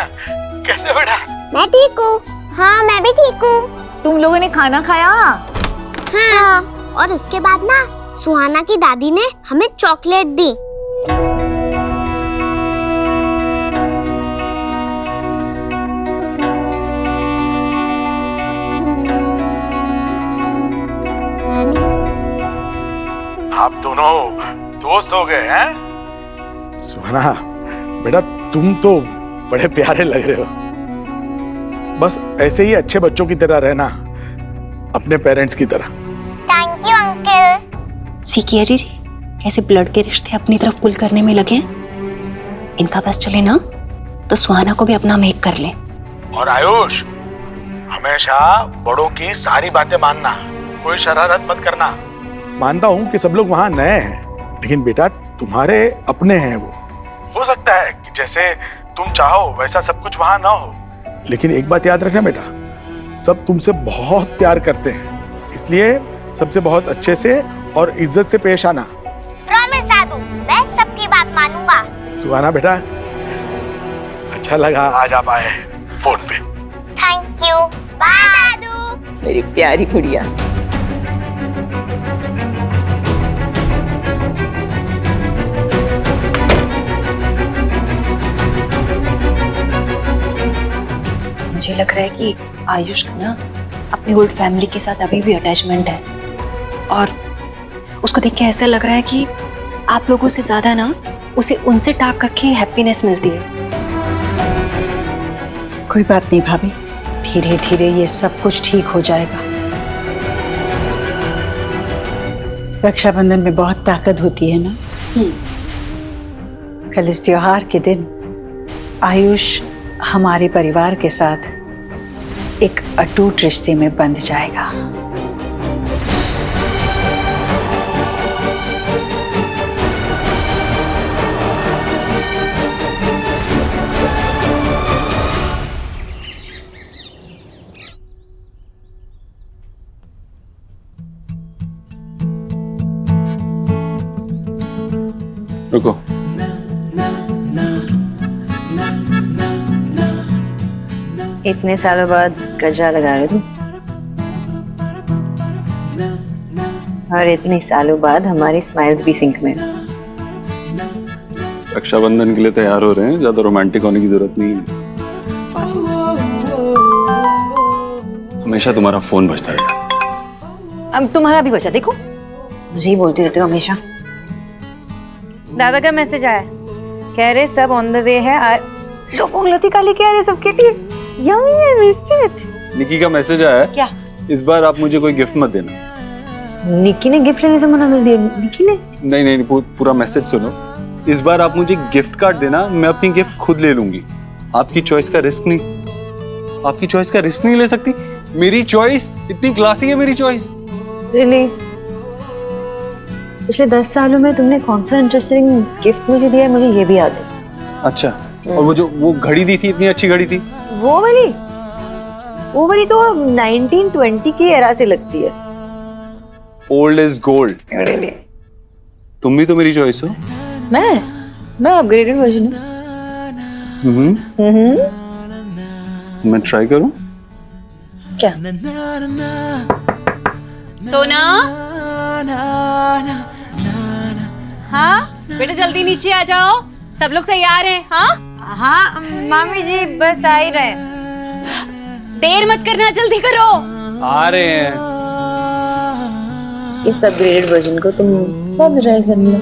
कैसे बेटा? मैं ठीक हूँ। हाँ, मैं भी ठीक हूँ। तुम लोगों ने खाना खाया? हाँ, और उसके बाद ना सुहाना की दादी ने हमें चॉकलेट दी। आप दोनों दोस्त हो गए हैं? सुहाना बेटा, तुम तो बड़े प्यारे लग रहे हो। बस ऐसे ही अच्छे बच्चों की तरह रहना, अपने पेरेंट्स की तरह। Thank you uncle. सीखिए जीजी, कैसे ब्लड के रिश्ते अपनी तरफ पुल करने में लगे। इनका बस चले ना तो सुहाना को भी अपना मेक कर ले। और आयुष, हमेशा बड़ों की सारी बातें मानना, कोई शरारत मत करना। मानता हूँ कि सब लोग वहाँ नए हैं, लेकिन बेटा तुम्हारे अपने हैं वो। हो सकता है कि जैसे तुम चाहो वैसा सब कुछ वहां ना हो, लेकिन एक बात याद रखना बेटा, सब तुमसे बहुत प्यार करते हैं, इसलिए सबसे बहुत अच्छे से और इज्जत से पेश आना। प्रॉमिस दादू, मैं सबकी बात मानूंगा। सुहाना बेटा, अच्छा लगा आज आप आए फोन पे। Thank you. बाय दादू। मेरी प्यारी गुड़िया। मुझे लग रहा है कि आयुष का ना अपनी ओल्ड फैमिली के साथ अभी भी अटैचमेंट है, और उसको देख के ऐसा लग रहा है कि आप लोगों से ज्यादा ना उसे उनसे टाक करके हैप्पीनेस मिलती है। कोई बात नहीं भाभी, धीरे धीरे ये सब कुछ ठीक हो जाएगा। रक्षाबंधन में बहुत ताकत होती है ना। कल इस त्योहार के दिन आयुष हमारे परिवार के साथ एक अटूट रिश्ते में बंध जाएगा। रुको, इतने सालों बाद गजरा लगा रहे तुम, और इतने सालों बाद हमारी स्माइल्स भी सिंक में। रक्षाबंधन के लिए तैयार हो रहे हैं, ज्यादा रोमांटिक होने की जरूरत नहीं है। हमेशा तुम्हारा फोन बजता रहता। अब तुम्हारा भी बचा, देखो मुझे ही बोलती रहते हो हमेशा। दादा का मैसेज आया, कह रहे सब ऑन द वे है। लोग लतिका लेके आ रहे सबके लिए। Yummy, I missed it. Nikki का मैसेज आया है, क्या? इस बार आप मुझे कोई गिफ्ट मत देना। निक्की ने गिफ्ट लेने से मना कर दिया? निक्की ने? नहीं नहीं पूरा मैसेज सुनो। इस बार आप मुझे गिफ्ट कार्ड देना, मैं अपनी गिफ्ट खुद ले लूंगी। आपकी चॉइस का रिस्क नहीं, आपकी चॉइस का रिस्क नहीं ले सकती। मेरी चॉइस इतनी क्लासी है, मेरी चॉइस। रियली? पिछले 10 सालों में तुमने कौन सा इंटरेस्टिंग गिफ्ट मुझे दिया है, मुझे ये भी याद है। अच्छा, और वो घड़ी दी थी, इतनी अच्छी घड़ी थी। वो वाली तो 1920 की एरा से लगती है। Old is gold. Really? तुम भी तो मेरी चॉइस हो। मैं अपग्रेडेड वर्जन हूँ। मैं ट्राई करूं? क्या? सोना, हाँ बेटा जल्दी नीचे आ जाओ, सब लोग तैयार हैं। हाँ मामी जी बस आ ही रहे हैं। देर मत करना, जल्दी करो। आ रहे हैं। इस अपग्रेडेड वर्जन को तुम बहुत ट्राई करना।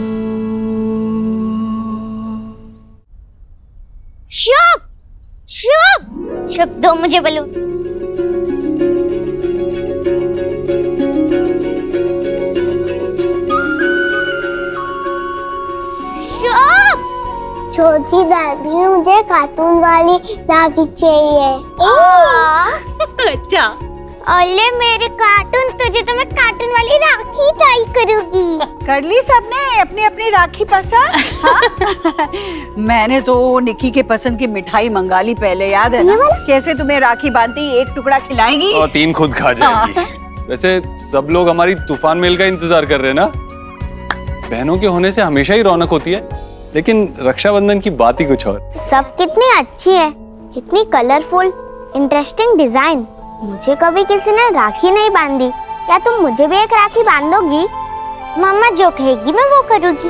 शुभ दो मुझे बलून। छोटी दादी, मुझे कार्टून वाली राखी चाहिए। अच्छा, ओले मेरे कार्टून, तुझे तो मैं कार्टून वाली राखी ट्राई करूंगी। कर ली सबने अपनी अपनी राखी पसंद? हाँ? मैंने तो निक्की के पसंद की मिठाई मंगा ली पहले, याद है ना? कैसे तुम्हें राखी बांधती, एक टुकड़ा खिलाएंगी और 3 खुद खा जाएंगी। वैसे सब लोग हमारी तूफान मेल का इंतजार कर रहे हैं ना। बहनों के होने से हमेशा ही रौनक होती है, लेकिन रक्षाबंधन की बात ही कुछ और। सब कितनी अच्छी है, इतनी कलरफुल, इंटरेस्टिंग डिजाइन। मुझे कभी किसी ने राखी नहीं बांधी, क्या तुम मुझे भी एक राखी बांधोगी? मम्मा जो कहेगी मैं वो करूंगी।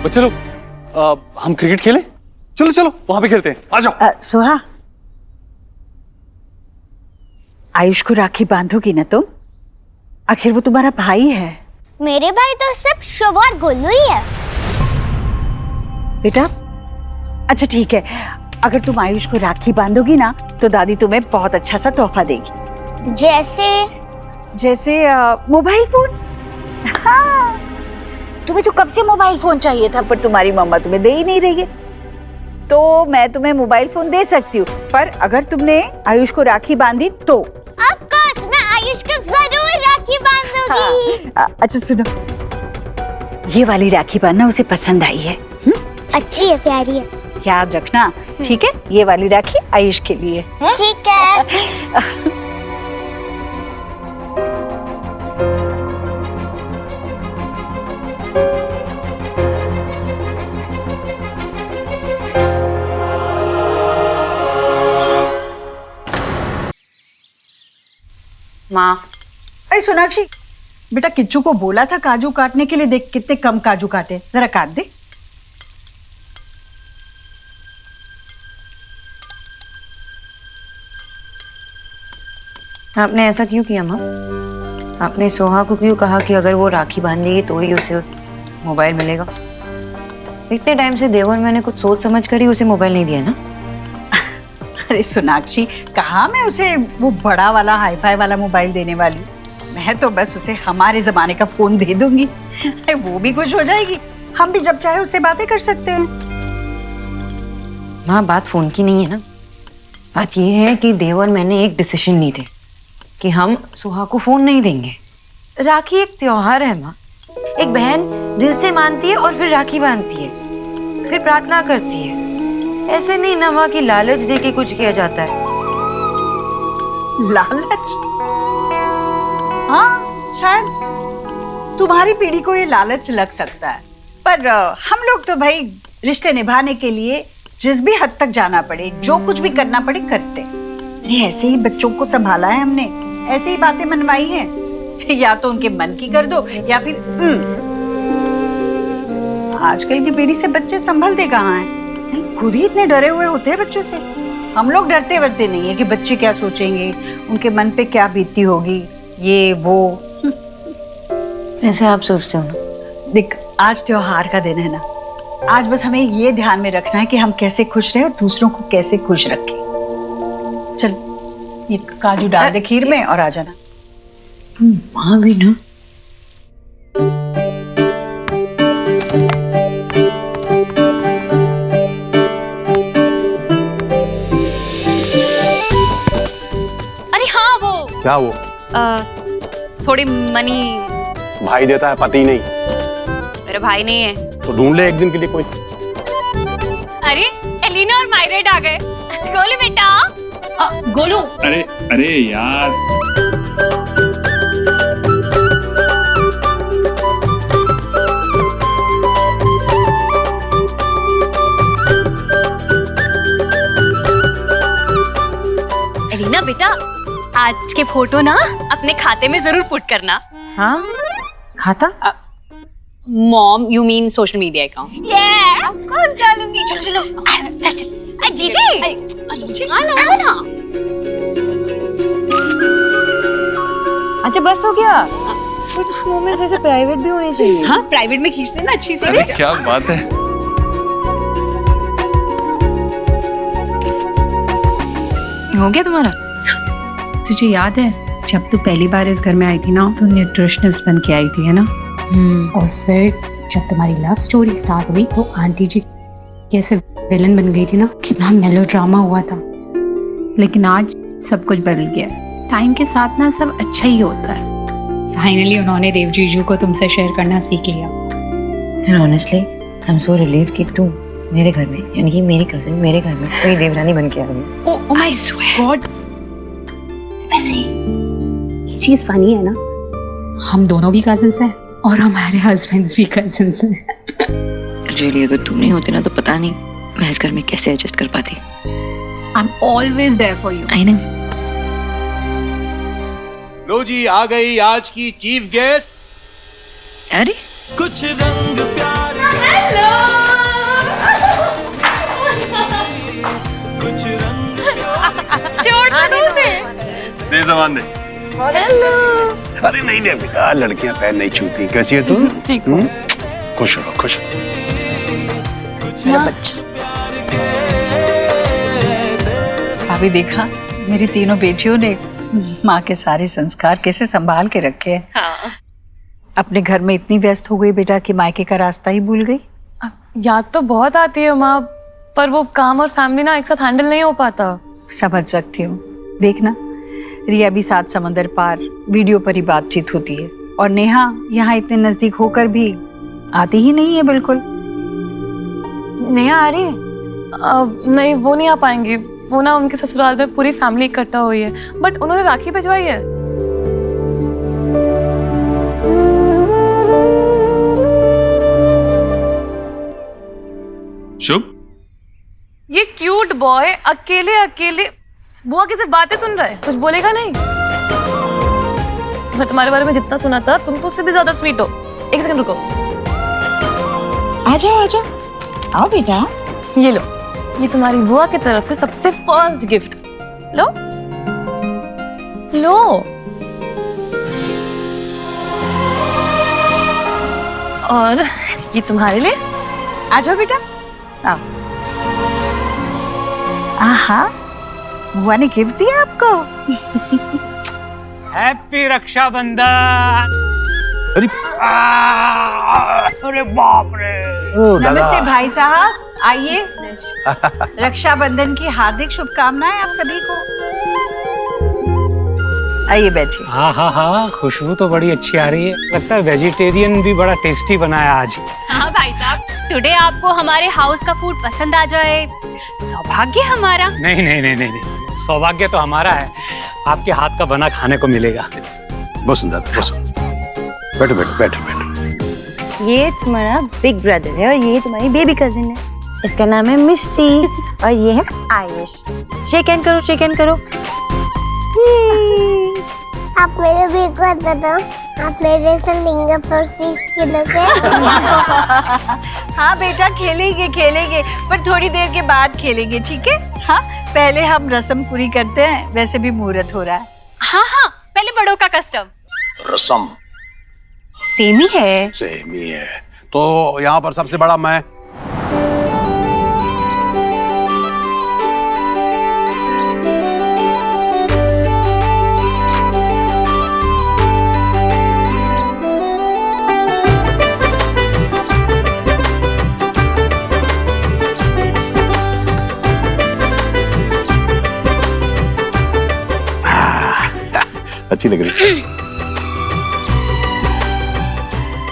बच्चे लोग, हम क्रिकेट खेलें? चलो चलो वहां पे खेलते हैं, आ जाओ। सुहा, आयुष को राखी बांधोगी ना तुम? आखिर वो तुम्हारा भाई है। मेरे भाई तो सिर्फ शुभ और गोलू ही है। बेटा, अच्छा ठीक है, अगर तुम आयुष को राखी बांधोगी ना तो दादी तुम्हें बहुत अच्छा सा तोहफा देगी। जैसे मोबाइल फोन। हाँ, तुम्हें तो कब से मोबाइल फोन चाहिए था, पर तुम्हारी मम्मा तुम्हें दे ही नहीं रही है। तो मैं तुम्हें मोबाइल फोन दे सकती हूँ, पर अगर तुमने आयुष को राखी बांधी तो। ऑफ कोर्स, मैं आयुष को जरूर राखी बांधूंगी। हाँ, अच्छा सुनो, ये वाली राखी बांधना उसे पसंद आई है। अच्छी है, प्यारी है। याद रखना, ठीक है? ये वाली राखी आयुष के लिए। ठीक है। माँ, अरे सोनाक्षी, बेटा किच्चू को बोला था काजू काटने के लिए, देख कितने कम काजू काटे, जरा काट दे। आपने ऐसा क्यों किया माँ? आपने सोहा को क्यों कहा कि अगर वो राखी बांधेगी तो ही उसे मोबाइल मिलेगा? इतने टाइम से देवर मैंने कुछ सोच समझ कर ही उसे मोबाइल नहीं दिया ना। अरे सोनाक्षी, कहा मैं उसे वो बड़ा वाला हाईफाई वाला मोबाइल देने वाली, मैं तो बस उसे हमारे जमाने का फोन दे दूंगी। अरे वो भी खुश हो जाएगी, हम भी जब चाहे उससे बातें कर सकते हैं। माँ, बात फोन की नहीं है ना, बात ये है कि देवर मैंने एक डिसीजन ली थी कि हम सोहा को फोन नहीं देंगे। राखी एक त्योहार है माँ, एक बहन दिल से मानती है और फिर राखी बांधती है, फिर प्रार्थना करती है। ऐसे नहीं ना माँ कि लालच दे के कुछ किया जाता है। लालच? हाँ, शायद तुम्हारी पीढ़ी को ये लालच लग सकता है, पर हम लोग तो भाई रिश्ते निभाने के लिए जिस भी हद तक जाना पड़े, जो कुछ भी करना पड़े करते। अरे ऐसे ही बच्चों को संभाला है हमने, ऐसे ही बातें मनवाई हैं। या तो उनके मन की कर दो या फिर आजकल की पीढ़ी से बच्चे संभलते कहाँ हैं? खुद ही इतने डरे हुए होते हैं बच्चों से। हम लोग डरते वरते नहीं है कि बच्चे क्या सोचेंगे, उनके मन पे क्या बीतती होगी, ये वो। ऐसे आप सोचते हो ना? देख, आज त्योहार का दिन है ना, आज बस हमें ये ध्यान में रखना है कि हम कैसे खुश रहें और दूसरों को कैसे खुश रखें। ये काजू डाल दे खीर में और आ जाना। माँ भी ना। अरे हाँ वो क्या वो? थोड़ी मनी। भाई देता है, पति नहीं। मेरा भाई नहीं है। तो ढूंढ ले एक दिन के लिए कोई। अरे एलिना और मायरेट आ गए। गोलू बेटा। गोलू। अरे अरे यार, एलिना बेटा, आज के फोटो ना अपने खाते में जरूर पुट करना। हाँ खाता? Mom you mean social media account? ये ऑफ कोर्स डालूंगी। चलो चलो चल चल। जीजी आओ ना। अच्छा बस हो गया। कुछ मोमेंट्स ऐसे प्राइवेट भी होने चाहिए। हाँ प्राइवेट में खींच लेना अच्छी से। अरे क्या बात है। हो गया तुम्हारा? तुझे याद है जब तू पहली बार इस घर में आई थी ना, तो न्यूट्रिशनिस्ट बन के आई थी, है ना? और फिर जब तुम्हारी लव स्टोरी स्टार्ट हुई तो आंटी जी कैसे विलन बन गई थी ना, कितना मेलोड्रामा हुआ था। लेकिन आज सब कुछ बदल गया। टाइम के साथ ना सब अच्छा ही होता है। फाइनली उन्होंने देव जीजू को तुमसे शेयर करना सीख लिया। And honestly, I'm so relieved कि तू मेरे घर में, यानी कि मेरी कजिन मेरे घर में कोई देवरानी बन के आ गई। Oh my God। वैसे ये चीज फनी है ना, हम दोनों भी कजिन्स हैं और हमारे हस्बैंड्स भी कजिन्स हैं। रियली अगर तुम नहीं होती ना तो पता नहीं मैं इस घर में कैसे एडजस्ट कर पाती। I'm always there for you. I know. लो जी, आ गई आज की चीफ गेस्ट। अरे कुछ रंग प्यार कुछ रंग छोड़ दो उसे। दे जबान दे। अरे नहीं नहीं बेटा, लड़कियां पैर नहीं छूती। कैसी है तू? ठीक हूँ। खुश रहो खुश रहो। मेरा बच्चा। अभी देखा मेरी तीनों बेटियों ने माँ के सारे संस्कार कैसे संभाल के रखे हैं। हाँ। अपने घर में इतनी व्यस्त हो गई बेटा कि मायके का रास्ता ही भूल गई। याद तो बहुत आती है माँ, पर वो काम और फैमिली ना एक साथ हैंडल नहीं हो पाता। समझ सकती हूँ। देखना रिया भी 7 समंदर पार वीडियो पर ही बातचीत होती है, और नेहा यहाँ इतने नजदीक होकर भी आती ही नहीं है बिल्कुल। नेहा आ रही है? नहीं वो नहीं आ पाएंगी। वो ना उनके ससुराल में पूरी फैमिली इकट्ठा हुई है, बट उन्होंने राखी भिजवाई है। शुभ, ये क्यूट बॉय अकेले अकेले बुआ की सिर्फ बातें सुन रहा है, कुछ बोलेगा नहीं। मैं तुम्हारे बारे में जितना सुना था तुम तो उससे भी ज्यादा स्वीट हो। एक सेकंड रुको। आ जाओ आओ बेटा। ये लो, ये तुम्हारी बुआ की तरफ से सबसे फर्स्ट गिफ्ट। लो लो। और ये तुम्हारे लिए। आ जाओ बेटा आओ। आहा, बुआ ने गिफ्ट दिया आपको। हैप्पी रक्षाबंधन। अरे अरे बाप रे। नमस्ते भाई साहब, आइए। रक्षाबंधन की हार्दिक शुभकामनाएं आप सभी को। आइए बैठिए। हाँ, खुशबू तो बड़ी अच्छी आ रही है। लगता है वेजिटेरियन भी बड़ा टेस्टी बनाया आज। हाँ भाई साहब, टुडे आपको हमारे हाउस का फूड पसंद आ जाए, सौभाग्य हमारा। नहीं, सौभाग्य तो हमारा है, आपके हाथ का बना खाने को मिलेगा। बस दादा बस, बैठो। ये तुम्हारा बिग ब्रदर है और ये तुम्हारी बेबी कजिन है। इसका नाम है मिष्टी और ये है आयुष। शेक हैंड करो, शेक हैंड करो। आप मेरे भी एक बात बताओ, आप मेरे से लिंगा फर्सी खेलोगे? हाँ बेटा, खेलेंगे, पर थोड़ी देर के बाद खेलेंगे, ठीक है? हाँ, पहले हम रस्म पूरी करते हैं, वैसे भी मुहूर्त हो रहा है। हाँ, पहले बड़ों का कस्टम। रसम सेम ही है। सेम ही है। तो यहाँ पर सबसे बड़ा मैं। अच्छी लग रही।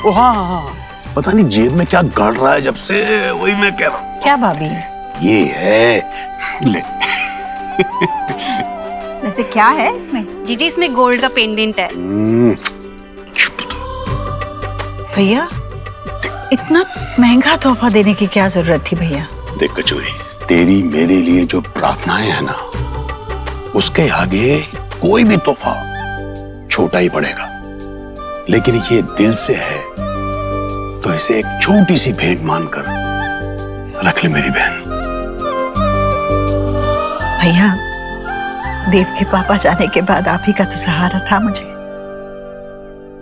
ओ हाँ हाँ हाँ, पता नहीं जेब में क्या गड़ रहा है जब से, वही मैं कह रहा हूँ। क्या भाभी? ये है ले। वैसे क्या है इसमें? जीजी इसमें गोल्ड का पेंडेंट है। भैया इतना महंगा तोहफा देने की क्या जरूरत थी भैया? देख कचोरी, तेरी मेरे लिए जो प्रार्थनाएं है ना, उसके आगे कोई भी तोहफा छोटा ही पड़ेगा, लेकिन ये दिल से है तो इसे एक छोटी सी भेंट मानकर रख ले मेरी बहन। भैया देव के पापा जाने के बाद आप ही का तो सहारा था मुझे।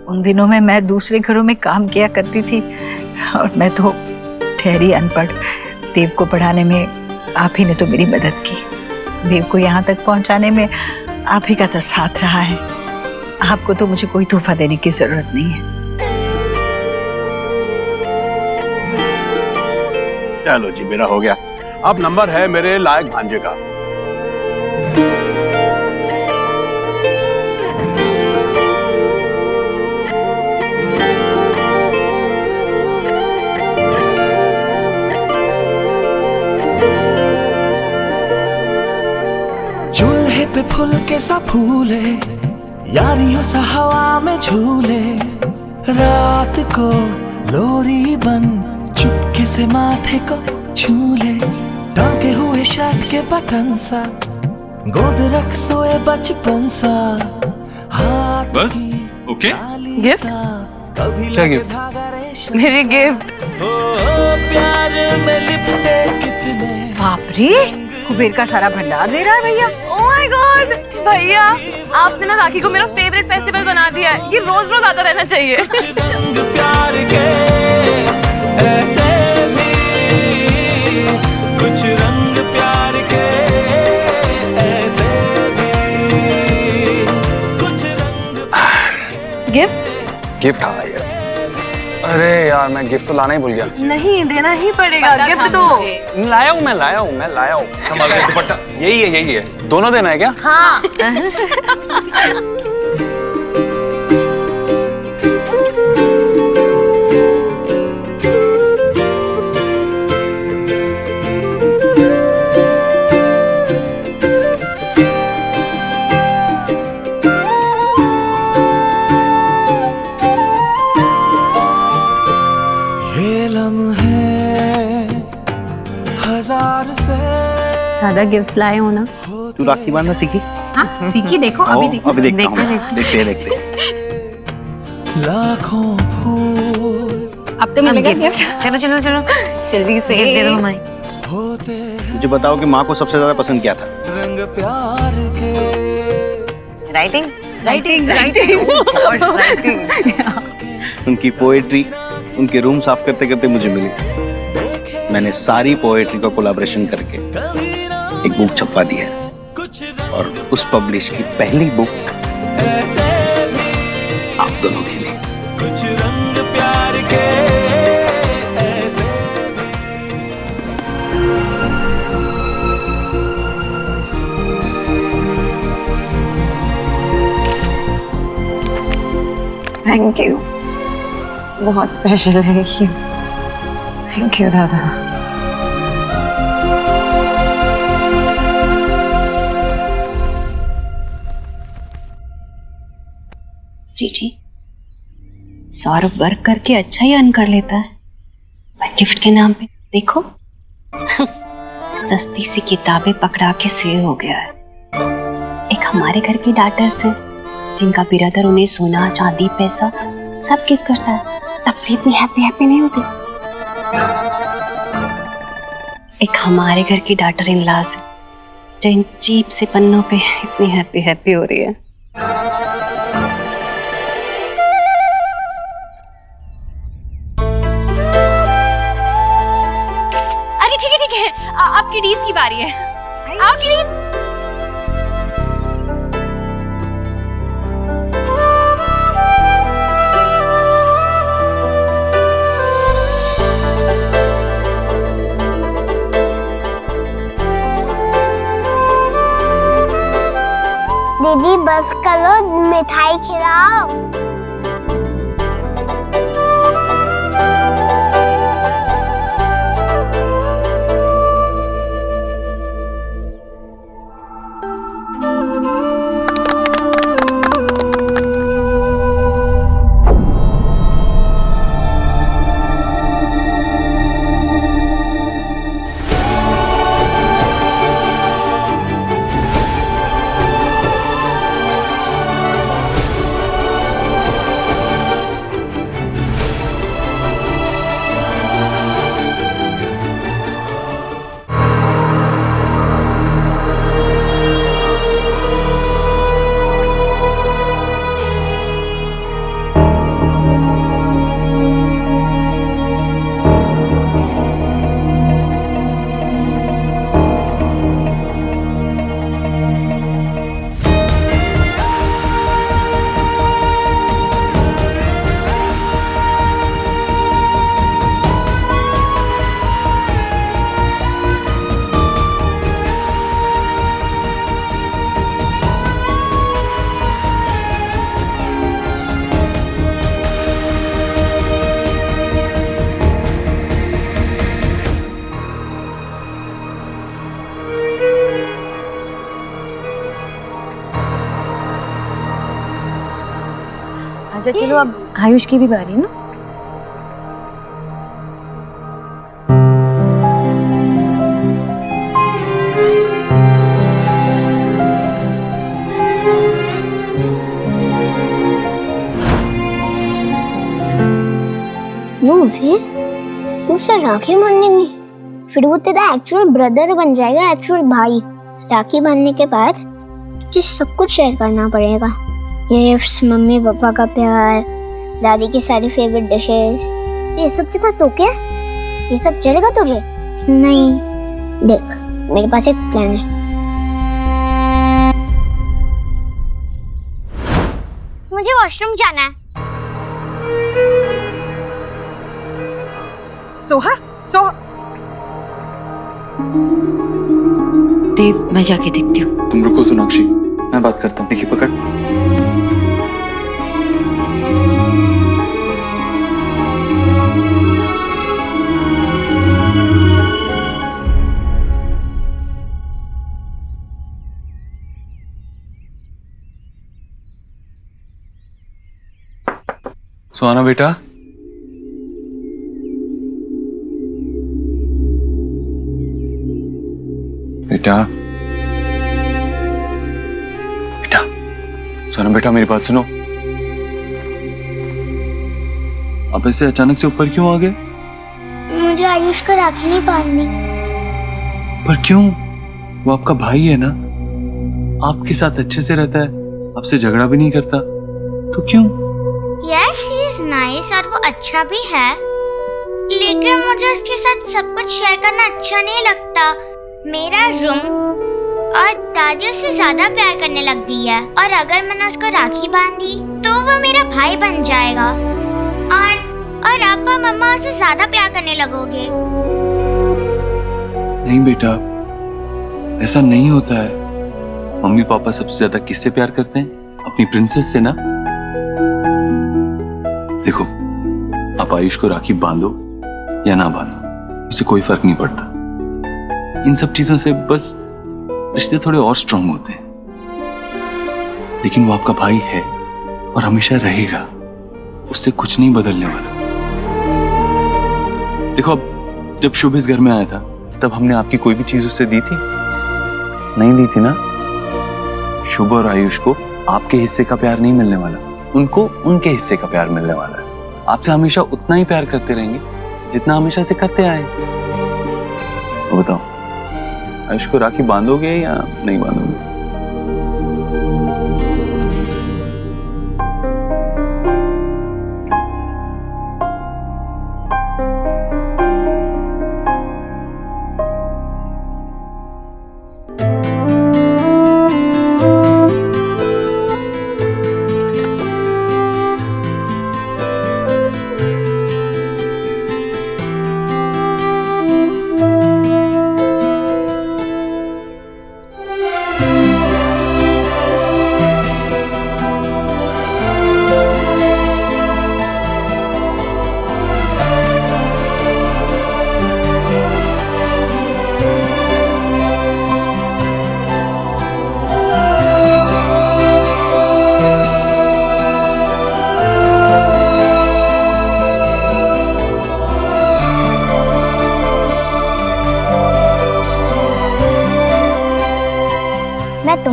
उन दिनों में मैं दूसरे घरों में काम किया करती थी और मैं तो ठहरी अनपढ़। देव को पढ़ाने में आप ही ने तो मेरी मदद की। देव को यहाँ तक पहुँचाने में आप ही का तो साथ रहा है। आपको तो मुझे कोई तोहफा देने की जरूरत नहीं है। चलो जी, मेरा हो गया। अब नंबर है मेरे लायक भांजे का। चूल्हे पे फूल के सा फूले, यारियों सा हवा में झूले, रात को लोरी बन चुपके से माथे को छूले, टांगे हुए शर्ट के बटन सा, गोद रख सोए बचपन सा, हाथ बस ओके। गिफ्ट? क्या गिफ्ट? मेरी गिफ्ट। प्यार में लिपटे कितने। बाप रे, कुबेर का सारा भंडार दे रहा है भैया। ओह माय गॉड भैया, आपने ना राखी को मेरा फेवरेट फेस्टिवल बना दिया है। ये रोज रोज आता रहना चाहिए। रंग प्यार के ऐसे भी, कुछ रंग प्यार के ऐसे भी, कुछ रंग। गिफ्ट? गिफ्ट? हाँ यार, अरे यार मैं गिफ्ट तो लाना ही भूल गया। नहीं, देना ही पड़ेगा गिफ्ट तो। लाया हूँ संभाल के दुपट्टा। यही है। दोनों देना है क्या? हाँ। ये लम्हे हजार से। दादा गिफ्ट्स लाए हो ना? तू राखी बांधना सीखी? हाँ सीखी, देखो अभी देखो। अभी देखते हैं। लाखों फूल। अब तो मिलेगा गिफ्ट। चलो जल्दी से गिफ्ट दे दो हमारी। मुझे बताओ कि माँ को सबसे ज्यादा पसंद क्या था? रंग प्यार के। राइटिंग। उनकी पोएट्री उनके रूम साफ करते करते मुझे मिली। मैंने सारी पोएट्री का कोलैबोरेशन करके एक बुक छपवा दी है, और उस पब्लिश की पहली बुक आप दोनों के लिए। कुछ रंग प्यार के ऐसे थैंक यू, बहुत स्पेशल है ये। थैंक यू दादा। जी सौरभ वर्क करके अच्छा ही अर्न कर लेता है, पर गिफ्ट के नाम पे देखो सस्ती सी किताबें पकड़ा के सेव हो गया है। एक हमारे घर की डॉटर्स है जिनका बिरादर उन्हें सोना चांदी पैसा सब गिफ्ट करता है, तब भी इतनी हैप्पी नहीं होती। एक हमारे घर की डॉटर इन लॉज है जो इन चीप से पन्नों पे इतनी हैप्पी हो रही है। अरे ठीक है, आपकी डीज की बारी है। आपकी डीज। दीदी बस करो, मिठाई खिलाओ। अच्छा चलो अब आयुष की भी बारी ना। मुझसे राखी बांधेंगी, फिर वो तेरा एक्चुअल ब्रदर बन जाएगा, एक्चुअल भाई। राखी बांधने के बाद तुझे सब कुछ शेयर करना पड़ेगा, गिफ्ट्स, मम्मी पापा का प्यार, दादी की सारी फेवरेट डिशेस। ये सब के साथ ओके? ये सब चलेगा तुझे? नहीं, देख मेरे पास एक प्लान है। मुझे वॉशरूम जाना है। सोहा, सोहा। देव, मैं जाके देखती हूँ। तुम रुको सोनाक्षी, मैं बात करता हूँ। देखिए पकड़। सुहाना बेटा, बेटा बेटा, सोना बेटा मेरी बात सुनो। आप ऐसे अचानक से ऊपर क्यों आ गए? मुझे आयुष को राखी नहीं बांधनी। पर क्यों? वो आपका भाई है ना, आपके साथ अच्छे से रहता है, आपसे झगड़ा भी नहीं करता, तो क्यों? यस, ही इज नाइस और वो अच्छा भी है, लेकिन मुझे उसके साथ सब कुछ शेयर करना अच्छा नहीं लगता। मेरा रूम और दादी उससे ज्यादा प्यार करने लग गई है, और अगर मैंने उसको राखी बांधी तो वो मेरा भाई बन जाएगा, और पापा मम्मा उसे ज्यादा प्यार करने लगोगे। नहीं बेटा, ऐसा नहीं होता है। मम्मी पापा सबसे ज्यादा किससे प्यार करते हैं? अपनी प्रिंसेस से ना। देखो, आप आयुष को राखी बांधो या ना बांधो, उससे कोई फर्क नहीं पड़ता। इन सब चीजों से बस रिश्ते थोड़े और स्ट्रांग होते हैं, लेकिन वो आपका भाई है और हमेशा रहेगा, उससे कुछ नहीं बदलने वाला। देखो, अब जब शुभ इस घर में आया था तब हमने आपकी कोई भी चीज उससे दी थी? नहीं दी थी ना। शुभ और आयुष को आपके हिस्से का प्यार नहीं मिलने वाला, उनको उनके हिस्से का प्यार मिलने वाला है। आपसे हमेशा उतना ही प्यार करते रहेंगे जितना हमेशा से करते आए। तो बताओ, आयुष को राखी बांधोगे या नहीं बांधोगे?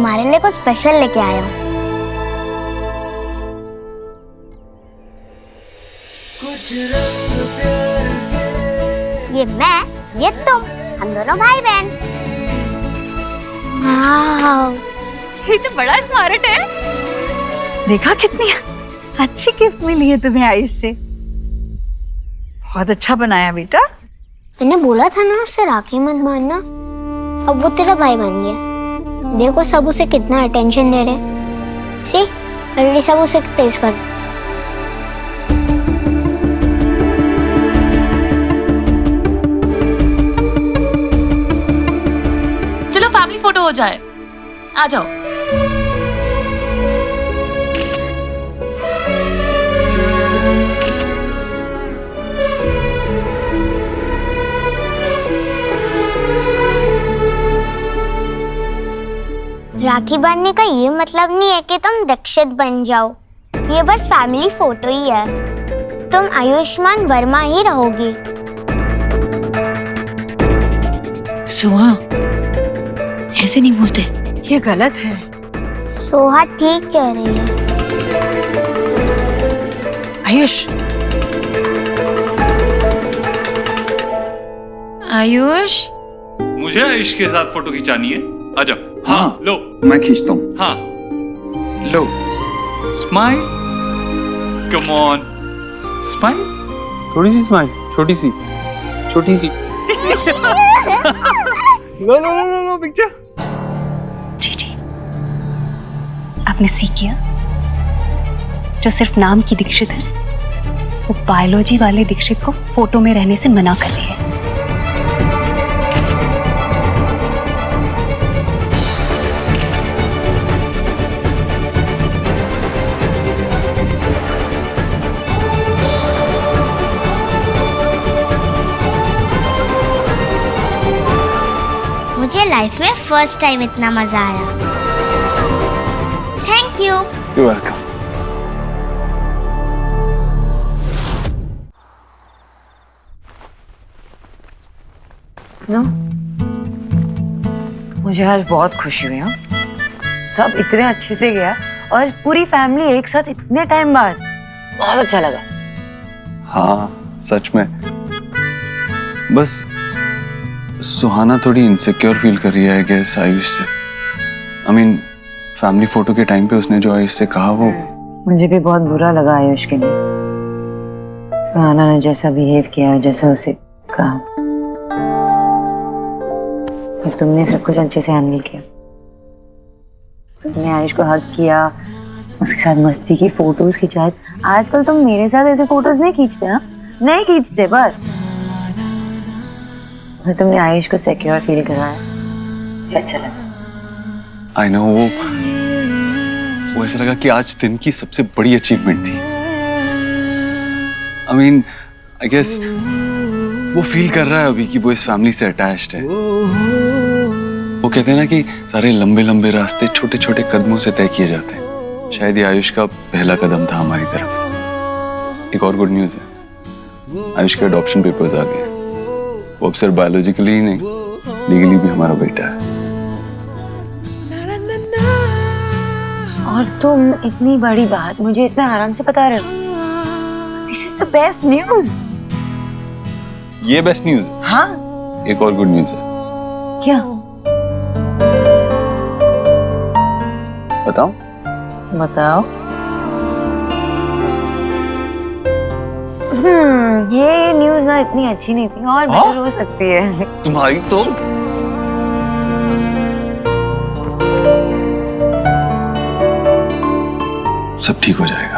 तुम्हारे लिए कुछ स्पेशल लेके आया हूँ। ये मैं, ये तुम, हम दोनों भाई बहन। ये तो बड़ा स्मार्ट है। देखा कितनी अच्छी गिफ्ट मिली है तुम्हें आयुष से। बहुत अच्छा बनाया बेटा। मैंने बोला था ना उससे राखी मत बांधना, अब वो तेरा भाई बन गया। देखो सब उसे कितना अटेंशन दे रहे। सी ऑलरेडी सब उसे प्रेज कर। चलो फैमिली फोटो हो जाए, आ जाओ। राखी बांधने का ये मतलब नहीं है कि तुम दीक्षित बन जाओ। ये बस फैमिली फोटो ही है। तुम आयुष्मान वर्मा ही रहोगी। सोहा, ऐसे नहीं बोलते। ये गलत है। सोहा ठीक कह रही है। आयुष, आयुष, मुझे आयुष के साथ फोटो खिंचानी है। आ जाओ। हाँ, लो मैं खींचता हूँ। हाँ, लो, स्माइल, कम ऑन, स्माइल। थोड़ी सी स्माइल, छोटी सी, छोटी सी। लो लो लो लो पिक्चर। जी, आपने सीख किया? जो सिर्फ नाम की दीक्षित है, वो बायोलॉजी वाले दीक्षित को फोटो में रहने से मना कर रही है। मुझे लाइफ में फर्स्ट टाइम इतना मजा आया। Thank you. You welcome. No, मुझे आज बहुत खुशी हुई। सब इतने अच्छे से गया और पूरी फैमिली एक साथ इतने टाइम बाद, बहुत अच्छा लगा। हाँ सच में। बस सुहाना थोड़ी इनसिक्योर फील कर रही है आई गेस आयुष से। आई मीन फैमिली फोटो के टाइम पे उसने जो आयुष से कहा वो मुझे भी बहुत बुरा लगा आयुष के लिए। सुहाना ने जैसा बिहेव किया, जैसा उसे कहा, और तुमने सब कुछ अच्छे से हैंडल किया। तुमने आयुष को हग किया, उसके साथ मस्ती की, फोटोज खिंचाए। आजकल तुम मेरे साथ ऐसे फोटोज नहीं खींचते ना, नहीं खींचते बस। और तुमने आयुष को सिक्योर फील कराया, अच्छा लगा। आई नो, वो ऐसा लगा कि आज दिन की सबसे बड़ी अचीवमेंट थी। आई मीन आई गेस वो फील कर रहा है अभी कि वो इस फैमिली से अटैच्ड है। वो कहते हैं ना कि सारे लंबे लंबे रास्ते छोटे छोटे कदमों से तय किए जाते हैं। शायद ये आयुष का पहला कदम था हमारी तरफ। एक और गुड न्यूज है, आयुष के अडॉप्शन पेपर्स आ गए। वो अब सिर्फ बायोलॉजिकली ही नहीं, लीगली भी हमारा बेटा है। और तुम इतनी बड़ी बात मुझे इतना आराम से बता रहे हो। This is the best news. ये बेस्ट न्यूज है। हाँ, एक और गुड न्यूज है। क्या? बताओ बताओ। ये न्यूज ना इतनी अच्छी नहीं थी, और बेटर हो सकती है। तुम्हारी तो सब ठीक हो जाएगा।